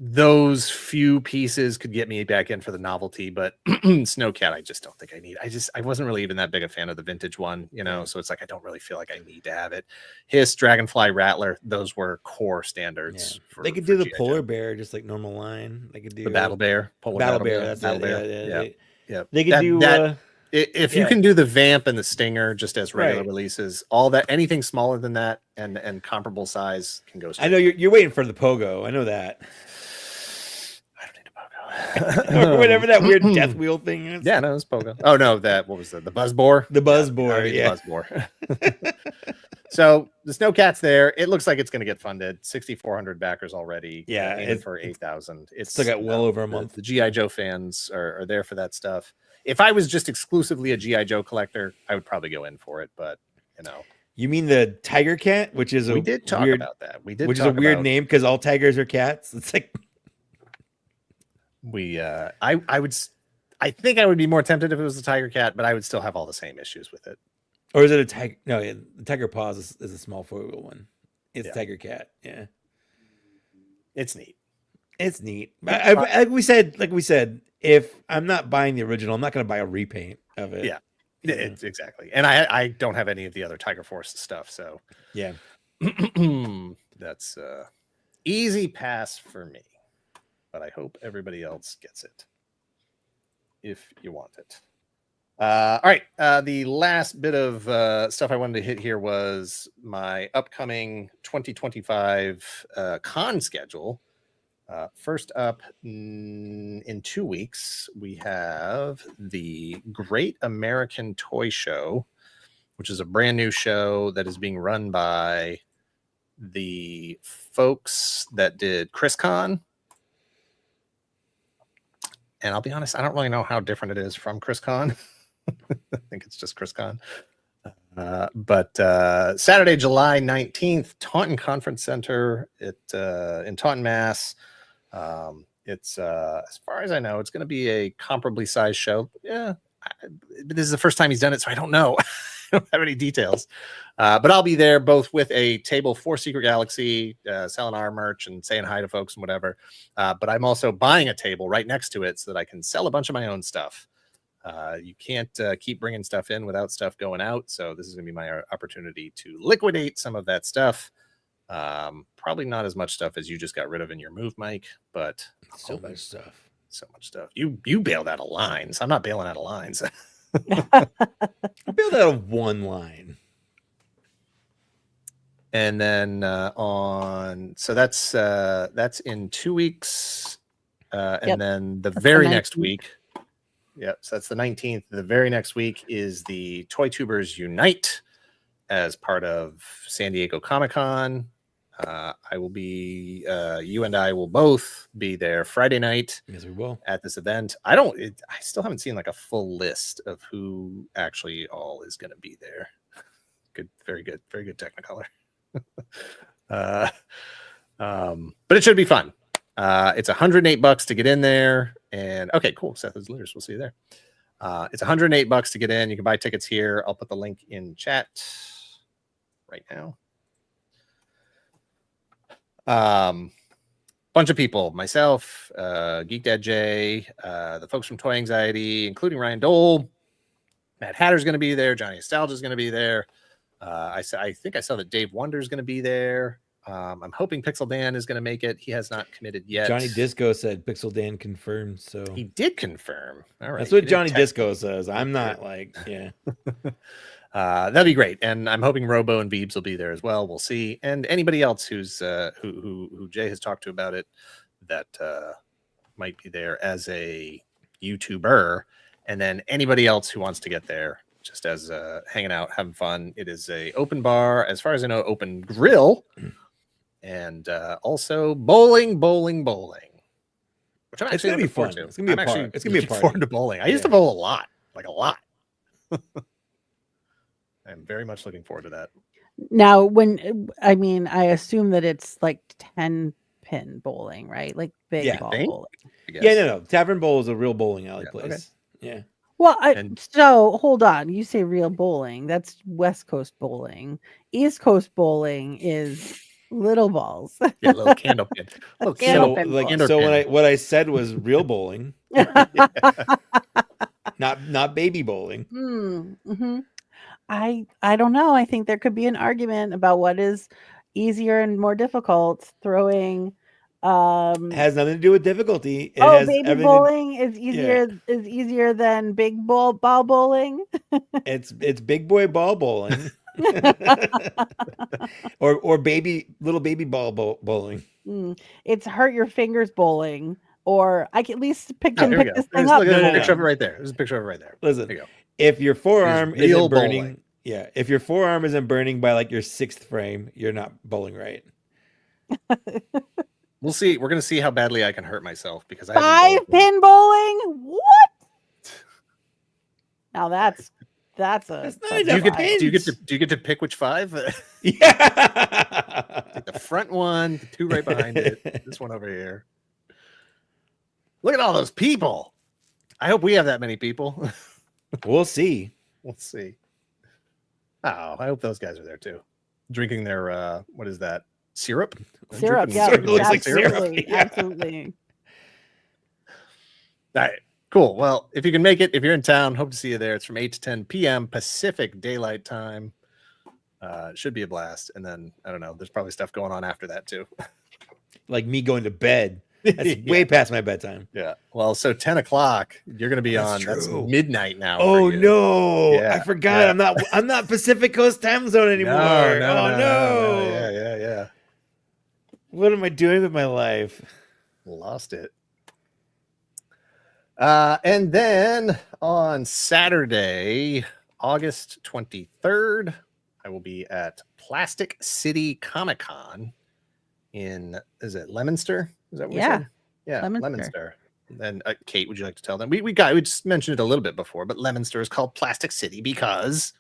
those few pieces could get me back in for the novelty, but Snowcat, I just don't think I need. I wasn't really even that big a fan of the vintage one, you know, so it's like I don't really feel like I need to have it. Hiss, Dragonfly, Rattler, those were core standards. They could do the G.I. polar Joe. bear just like normal line. They could do The Battle Bear, Polar Battle Bear. That's Battle it. Bear. Yeah. They could do that. If you yeah. can do the Vamp and the Stinger just as regular Right. releases, all that, anything smaller than that and comparable size can go straight. I know you're waiting for the Pogo. I know that. I don't need a Pogo. Or whatever that weird death wheel thing is. Yeah, no, it's Pogo. Oh no, what was that? The Buzzbore? The Buzzbore, I need the yeah. Buzzbore. So the Snowcat's there. It looks like it's going to get funded. 6,400 backers already. Yeah, aiming for 8,000. It's still got well over a month. The G.I. Joe fans are there for that stuff. If I was just exclusively a G.I. Joe collector, I would probably go in for it. But you know, you mean the Tiger Cat, which is we did talk weird, about that. We did, which is a weird name because all tigers are cats. It's like I think I would be more tempted if it was the Tiger Cat, but I would still have all the same issues with it. or is it a tiger? No, the Tiger Paws is a small 4-wheel one. It's Tiger Cat. Yeah, it's neat. It's neat. Like we said, if I'm not buying the original, I'm not going to buy a repaint of it. Yeah. It's exactly. And I don't have any of the other Tiger Force stuff, so yeah. That's easy pass for me. But I hope everybody else gets it if you want it. All right. The last bit of stuff I wanted to hit here was my upcoming 2025 con schedule. First up, in 2 weeks, we have the Great American Toy Show, which is a brand new show that is being run by the folks that did ChrisCon. And I'll be honest, I don't really know how different it is from ChrisCon. I think it's just ChrisCon. But Saturday, July 19th, Taunton Conference Center in Taunton, Mass. It's as far as I know, it's going to be a comparably sized show. Yeah, this is the first time he's done it, so I don't know. I don't have any details. But I'll be there both with a table for Secret Galaxy, selling our merch and saying hi to folks and whatever. But I'm also buying a table right next to it so that I can sell a bunch of my own stuff. You can't keep bringing stuff in without stuff going out. So this is going to be my opportunity to liquidate some of that stuff. Probably not as much stuff as you just got rid of in your move, Mike, but So much stuff. So much stuff. You bailed out of lines. I'm not bailing out of lines. I bailed out of one line. And then so that's in 2 weeks. And then that's very next week. Yep. So that's the 19th. The very next week is the Toy Tubers Unite as part of San Diego Comic-Con. I will be, you and I will both be there Friday night. Yes, we will. At this event. I still haven't seen like a full list of who actually all is going to be there. Good, very good Technicolor. But it should be fun. It's $108 to get in there, and okay, cool. Seth is Leaders. We'll see you there. It's $108 to get in. You can buy tickets here. I'll put the link in chat right now. Bunch of people, myself, Geek Dad J, the folks from Toy Anxiety, including Ryan Dole. Matt Hatter's going to be there. Johnny Nostalgia is going to be there. I think I saw that Dave Wonder is going to be there. I'm hoping Pixel Dan is going to make it. He has not committed yet. Johnny Disco said Pixel Dan confirmed, so he did confirm. All right, that's what Johnny Disco says. I'm not like, yeah. That'd be great, and I'm hoping Robo and Beebs will be there as well. We'll see, and anybody else who's who Jay has talked to about it that might be there as a YouTuber, and then anybody else who wants to get there just as hanging out, having fun. It is a open bar, as far as I know, open grill, and also bowling. Which I'm actually looking forward to. It's gonna be a party. It's gonna be a party. Forward to bowling. I used to bowl a lot. I'm very much looking forward to that. Now, I assume that it's like 10-pin bowling, right? Like big ball bowling. Yeah, no. Tavern Bowl is a real bowling alley place. Okay. Yeah. Well, so hold on. You say real bowling. That's West Coast bowling. East Coast bowling is Little balls. Yeah, little candle pin. Little Candle So pin like ball. so what I said was real bowling, not baby bowling. Mm-hmm. I don't know. I think there could be an argument about what is easier and more difficult. Throwing It has nothing to do with difficulty. It oh, has baby everything. bowling is easier than big ball bowling. It's big boy ball bowling, or little baby bowling. It's hurt your fingers bowling, or I can at least pick Oh, here we go. this thing There's, up. look, there's a No, picture no. of it right there. There's a picture of it right there. Listen, There you go. if your forearm real isn't burning, bowling. yeah, if your forearm isn't burning by like your 6th frame, you're not bowling right. We'll see. We're gonna see how badly I can hurt myself because I 5-pin bowling. What? Now that's a. That's not Do you enough get do you get pins. to do you get to pick which 5? Yeah. Like the front one, the 2 right behind it, this one over here. Look at all those people. I hope we have that many people. We'll see. Let's see. Oh, I hope those guys are there too. Drinking their what is that? Syrup? Syrup, Drinking yeah, Sort of looks like absolutely, syrup, yeah. absolutely. All right, cool. Well, if you can make it, if you're in town, hope to see you there. It's from 8 to 10 p.m. Pacific Daylight Time. Should be a blast. And then I don't know. There's probably stuff going on after that too. Like me going to bed. That's way past my bedtime. Yeah. Well, so 10 o'clock, you're going to be That's on. That's true. midnight now. Oh for you. no! Yeah, I forgot. yeah. I'm not Pacific Coast time zone anymore. No. Yeah. What am I doing with my life? Lost it. And then on Saturday, August 23rd, I will be at Plastic City Comic Con in, is it Leominster? Is that what we said? Yeah, Leominster. And Kate, would you like to tell them? We just mentioned it a little bit before, but Leominster is called Plastic City because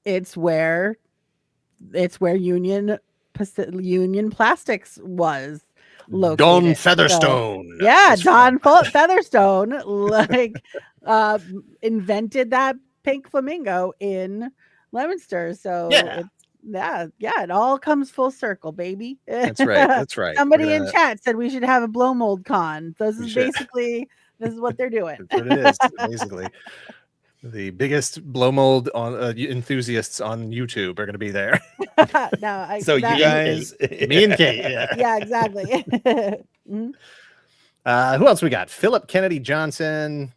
It's where Union Plastics was located. Don So, Featherstone. yeah, is Don from- Featherstone invented that pink flamingo in Leominster. So Yeah. it all comes full circle, baby. That's right. That's right. Somebody We're in gonna- chat said we should have a blow mold con. This We is should. this is what they're doing. That's what it is, basically. The biggest blow mold on enthusiasts on YouTube are going to be there. So you guys, Me and Kate. Yeah. yeah, exactly. Mhm. Who else we got? Philip Kennedy Johnson,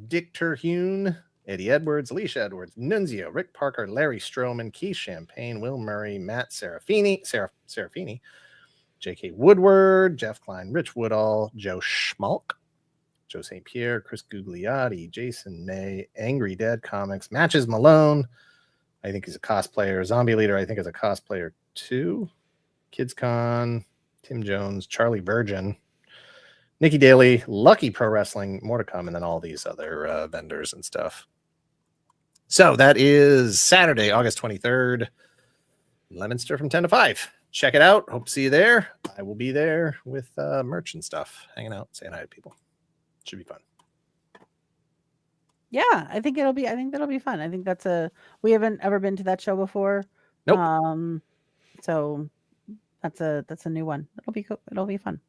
Dick Terhune, Eddie Edwards, Alicia Edwards, Nunzio, Rick Parker, Larry Stroman, Keith Champagne, Will Murray, Matt Serafini, J.K. Woodward, Jeff Klein, Rich Woodall, Joe Schmalk, Joe St. Pierre, Chris Gugliotti, Jason May, Angry Dead Comics, Matches Malone. I think he's a cosplayer. Zombie Leader, I think, is a cosplayer too. KidsCon, Tim Jones, Charlie Virgin, Nikki Daly, Lucky Pro Wrestling, more to come, and then all these other vendors and stuff. So that is Saturday, August 23rd, Leominster from 10 to 5. Check it out. Hope to see you there. I will be there with merch and stuff, hanging out, saying hi to people. Should be fun. Yeah, I think that'll be fun. I think we haven't ever been to that show before. Nope. So that's a new one. It'll be cool. It'll be fun.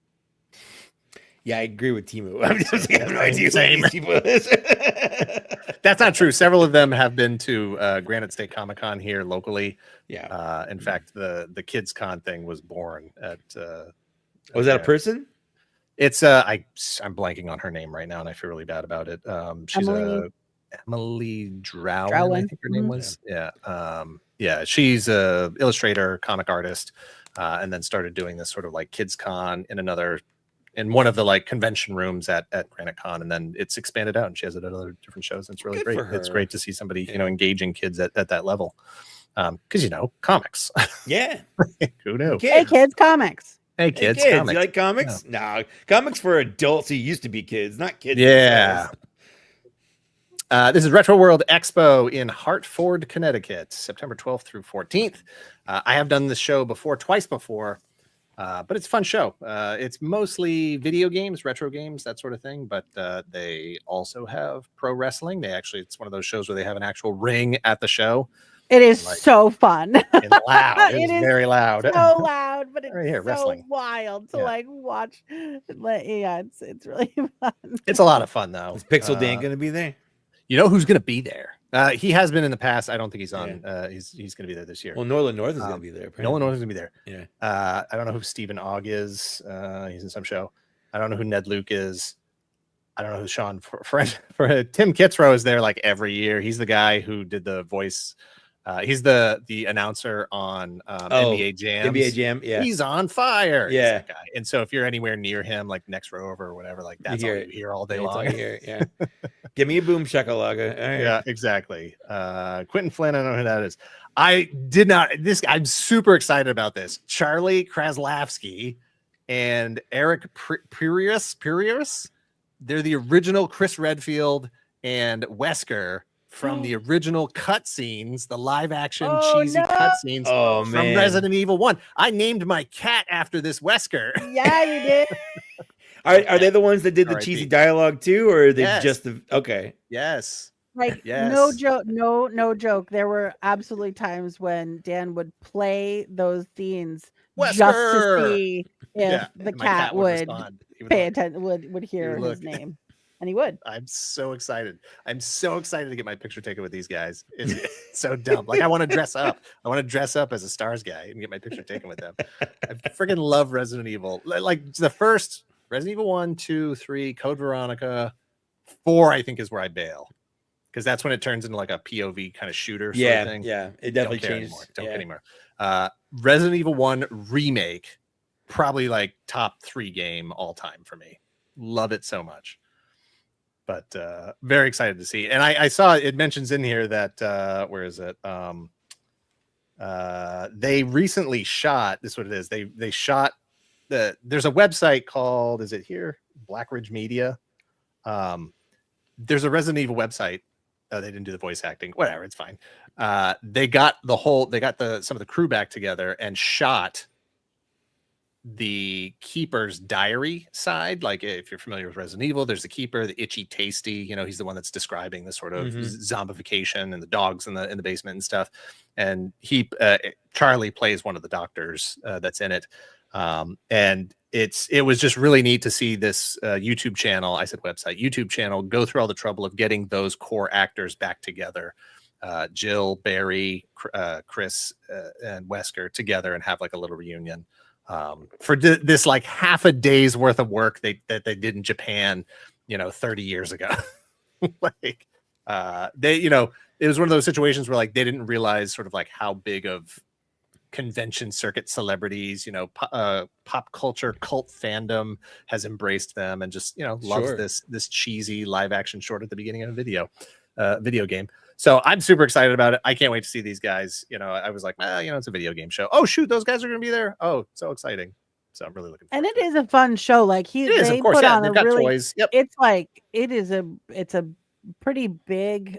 yeah, I agree with Timu. I have no idea who Same. these people is. That's not true. Several of them have been to Granite State Comic Con here locally. Yeah. In fact, the Kids Con thing was born at. Was that a person? It's I'm blanking on her name right now, and I feel really bad about it. She's Emily Drowen, I think her name was. Yeah. Yeah, she's a illustrator, comic artist, and then started doing this sort of like Kids Con in one of the like convention rooms at Granite Con, and then it's expanded out, and she has it at other different shows. And it's really Good great. for It's her. great to see somebody engaging kids at that level, because comics. Yeah. Who knew? Hey, kids, comics. Hey Hey, kids, kids, comics. you like comics? No, comics for adults who used to be kids, not kids. Yeah. This is Retro World Expo in Hartford, Connecticut, September 12th through 14th. I have done this show twice before, but it's a fun show. It's mostly video games, retro games, that sort of thing, but they also have pro wrestling. It's one of those shows where they have an actual ring at the show. It is Like- so fun. and loud. It It's is very loud. so loud, but it's Right here, so wrestling. wild to Yeah. like watch. Yeah, it's really fun. It's a lot of fun though. Is Pixel Dan going to be there? You know who's going to be there? He has been in the past. I don't think he's on. He's going to be there this year. Well, Northern North is going to be there. Nolan North is going to be there. Yeah. I don't know who Stephen Ogg is. He's in some show. I don't know who Ned Luke is. I don't know who Sean for Tim Kitzrow is there like every year. He's the guy who did the voice. He's the announcer on NBA Jam. NBA Jam, yeah. He's on fire. He's Yeah. that guy. And so if you're anywhere near him, like next row over or whatever, like that's all you hear all day long. Yeah. Give me a boom shakalaka. All right. Yeah, exactly. Quentin Flynn, I don't know who that is. I did not. I'm super excited about this. Charlie Kraslavsky and Eric Purius. They're the original Chris Redfield and Wesker from the original cutscenes, the live action cheesy cutscenes from Resident Evil 1. I named my cat after this Wesker. Yeah, you did. Are they the ones that did the cheesy dialogue too, or are they just the okay? Yes. Like no joke, no joke. There were absolutely times when Dan would play those scenes just to see if the cat would pay attention, would hear his name, and he would. I'm so excited. I'm so excited to get my picture taken with these guys. It's so dumb. Like I want to dress up. I want to dress up as a Stars guy and get my picture taken with them. I freaking love Resident Evil. Like the first Resident Evil 1, 2, 3, Code Veronica, 4, I think is where I bail. Because that's when it turns into like a POV kind of shooter sort of thing. Yeah, it definitely changed. Don't care anymore. Resident Evil 1 remake, probably like top 3 game all time for me. Love it so much. But very excited to see. And I saw it mentions in here that where is it? They recently shot, this is what it is. They shot there's a website called, is it here? Black Ridge Media. There's a Resident Evil website. They didn't do the voice acting. Whatever, it's fine. They got some of the crew back together and shot the Keeper's diary side. Like if you're familiar with Resident Evil, there's the Keeper, the itchy tasty, he's the one that's describing the sort of zombification and the dogs in the basement and stuff. And Charlie plays one of the doctors that's in it. And it was just really neat to see this YouTube channel. I said website, YouTube channel, go through all the trouble of getting those core actors back together. Jill, Barry, Chris, and Wesker together and have like a little reunion for this like half a day's worth of work that they did in Japan, 30 years ago. Like it was one of those situations where like they didn't realize sort of like how big of convention circuit celebrities, pop culture cult fandom has embraced them and just loves this cheesy live action short at the beginning of a video game. So I'm super excited about it. I can't wait to see these guys. I was like, it's a video game show. Oh shoot, those guys are gonna be there. Oh, so exciting. So I'm really looking forward to it. Is a fun show. Like they put on a really toys. Yep. It's like it's a pretty big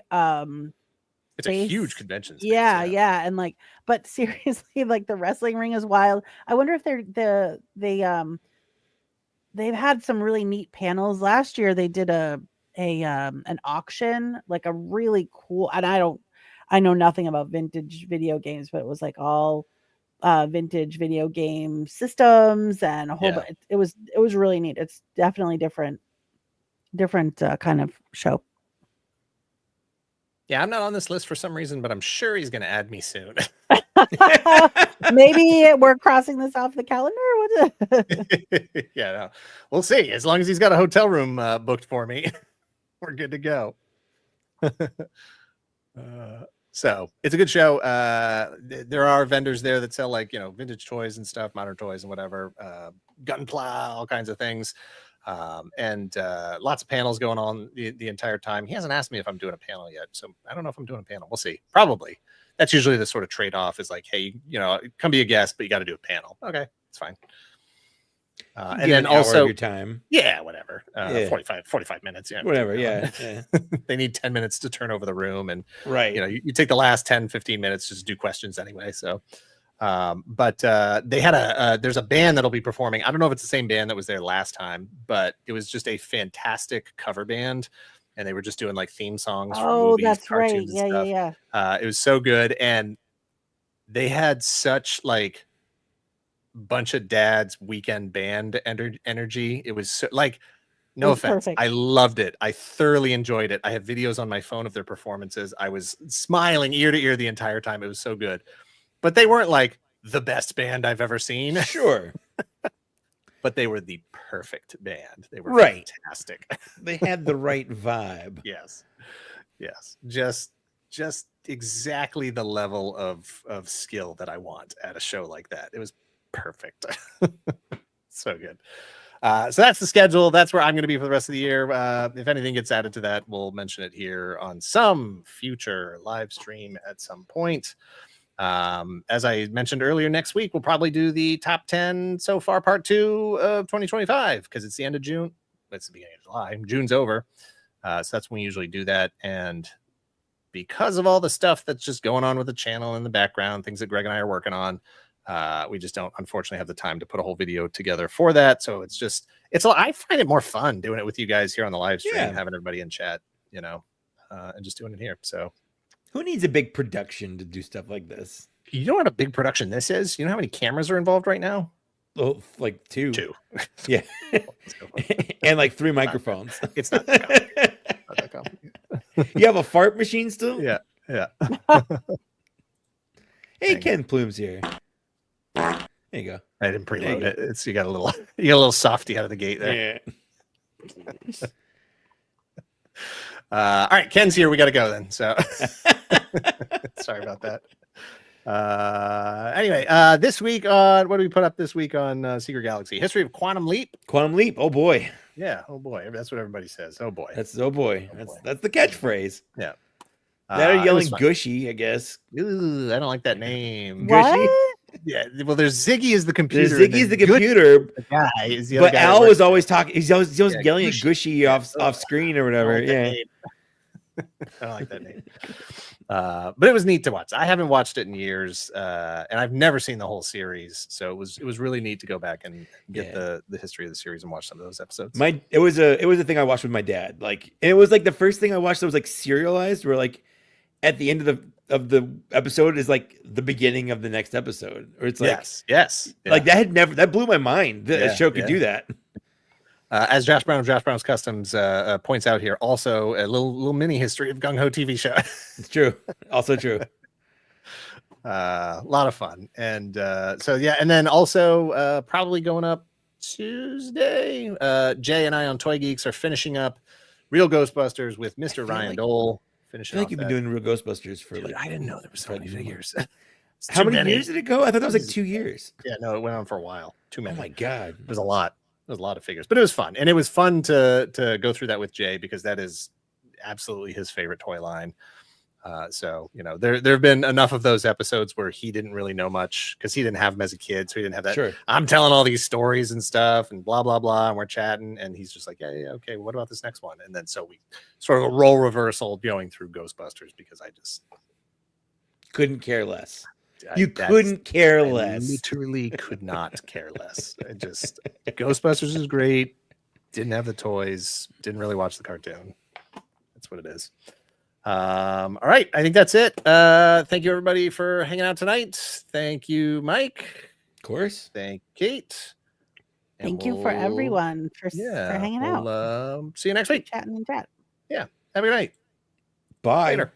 it's a huge convention space, yeah, and like, but seriously, like the wrestling ring is wild. I wonder if they've had some really neat panels. Last year they did an auction, like a really cool, and I know nothing about vintage video games, but it was like all vintage video game systems and a whole bunch. It was really neat. It's definitely different kind of show. Yeah, I'm not on this list for some reason, but I'm sure he's going to add me soon. Maybe we're crossing this off the calendar. Yeah, no. We'll see. As long as he's got a hotel room booked for me, we're good to go. So it's a good show. There are vendors there that sell like, vintage toys and stuff, modern toys and whatever, Gunpla, all kinds of things. And lots of panels going on the entire time. He hasn't asked me if I'm doing a panel yet, so I don't know if I'm doing a panel. We'll see. Probably. That's usually the sort of trade-off is like, hey, come be a guest, but you got to do a panel. Okay, it's fine. And then also your time. Yeah, whatever. 45 minutes. Yeah, whatever. Yeah. They need 10 minutes to turn over the room, and right. You take the last 10-15 minutes just to do questions anyway. So. But they had there's a band that'll be performing. I don't know if it's the same band that was there last time, but it was just a fantastic cover band and they were just doing like theme songs for Oh, movies, that's right. cartoons, and Yeah, stuff. yeah. It was so good, and they had such like bunch of dads weekend band energy. It was so, like, no was offense, perfect. I loved it. I thoroughly enjoyed it. I have videos on my phone of their performances. I was smiling ear to ear the entire time. It was so good. But they weren't like the best band I've ever seen. Sure. But they were the perfect band. They were Right. fantastic. They had the right vibe. Yes. Yes. Just exactly the level of skill that I want at a show like that. It was perfect. So good. So that's the schedule. That's where I'm going to be for the rest of the year. If anything gets added to that, we'll mention it here on some future live stream at some point. As I mentioned earlier, next week we'll probably do the top 10 so far part 2 of 2025 because it's the end of June. It's the beginning of July. June's over. So that's when we usually do that. And because of all the stuff that's just going on with the channel in the background, things that Greg and I are working on, we just don't unfortunately have the time to put a whole video together for that. So I find it more fun doing it with you guys here on the live stream, having everybody in chat, and just doing it here. So who needs a big production to do stuff like this? You know what a big production this is? You know how many cameras are involved right now? Oh, like two. Yeah. Let's go. And like 3 microphones. It's not that complicated. Not that complicated. You have a fart machine still? Yeah. Hey, Ken Plume's here. There you go. I didn't preload it. You got a little softy out of the gate there. Yeah. All right, Ken's here. We got to go then. So sorry about that. Anyway, this week on what do we put up this week on Secret Galaxy? History of Quantum Leap. Quantum Leap. Oh boy. Yeah. Oh boy. That's what everybody says. Oh boy. That's that's the catchphrase. Yeah. They're yelling Gushy, I guess. Ooh, I don't like that name. Gushy? Yeah. Well, there's Ziggy is the computer. Ziggy is the computer. The guy is the but other guy Al was always talking. He's always yelling Gushy. at Gushy off screen or whatever. Yeah. I don't like that name. But it was neat to watch. I haven't watched it in years, and I've never seen the whole series, so it was really neat to go back and get the history of the series and watch some of those episodes. It was a thing I watched with my dad. Like, and it was like the first thing I watched that was like serialized, where like at the end of the episode is like the beginning of the next episode, or it's like yes, like that blew my mind that a show could do that. As Josh Brown of Josh Brown's Customs points out here, also a little mini history of Gung Ho TV show. It's true. Also true. A lot of fun. And so, yeah. And then also probably going up Tuesday, Jay and I on Toy Geeks are finishing up Real Ghostbusters with Mr. Ryan Dole. I feel like you've been doing Real Ghostbusters for Dude, I didn't know there was so many figures. How many years did it go? I thought that was like 2 years. Yeah, no, it went on for a while. Too many. Oh my God. There's a lot. There's a lot of figures, but it was fun. And it was fun to go through that with Jay because that is absolutely his favorite toy line. So, there have been enough of those episodes where he didn't really know much because he didn't have them as a kid. So he didn't have that. Sure. I'm telling all these stories and stuff and blah, blah, blah. And we're chatting and he's just like, yeah, okay. What about this next one? And then so we sort of a role reversal going through Ghostbusters because I just couldn't care less. You couldn't care less. Literally could not care less. Ghostbusters is great. Didn't have the toys. Didn't really watch the cartoon. That's what it is. All right. I think that's it. Thank you everybody for hanging out tonight. Thank you, Mike. Of course. Thank Kate. And Thank you for everyone for hanging out. See you next week. Chatting and chat. Yeah. Have a good night. Bye. Later.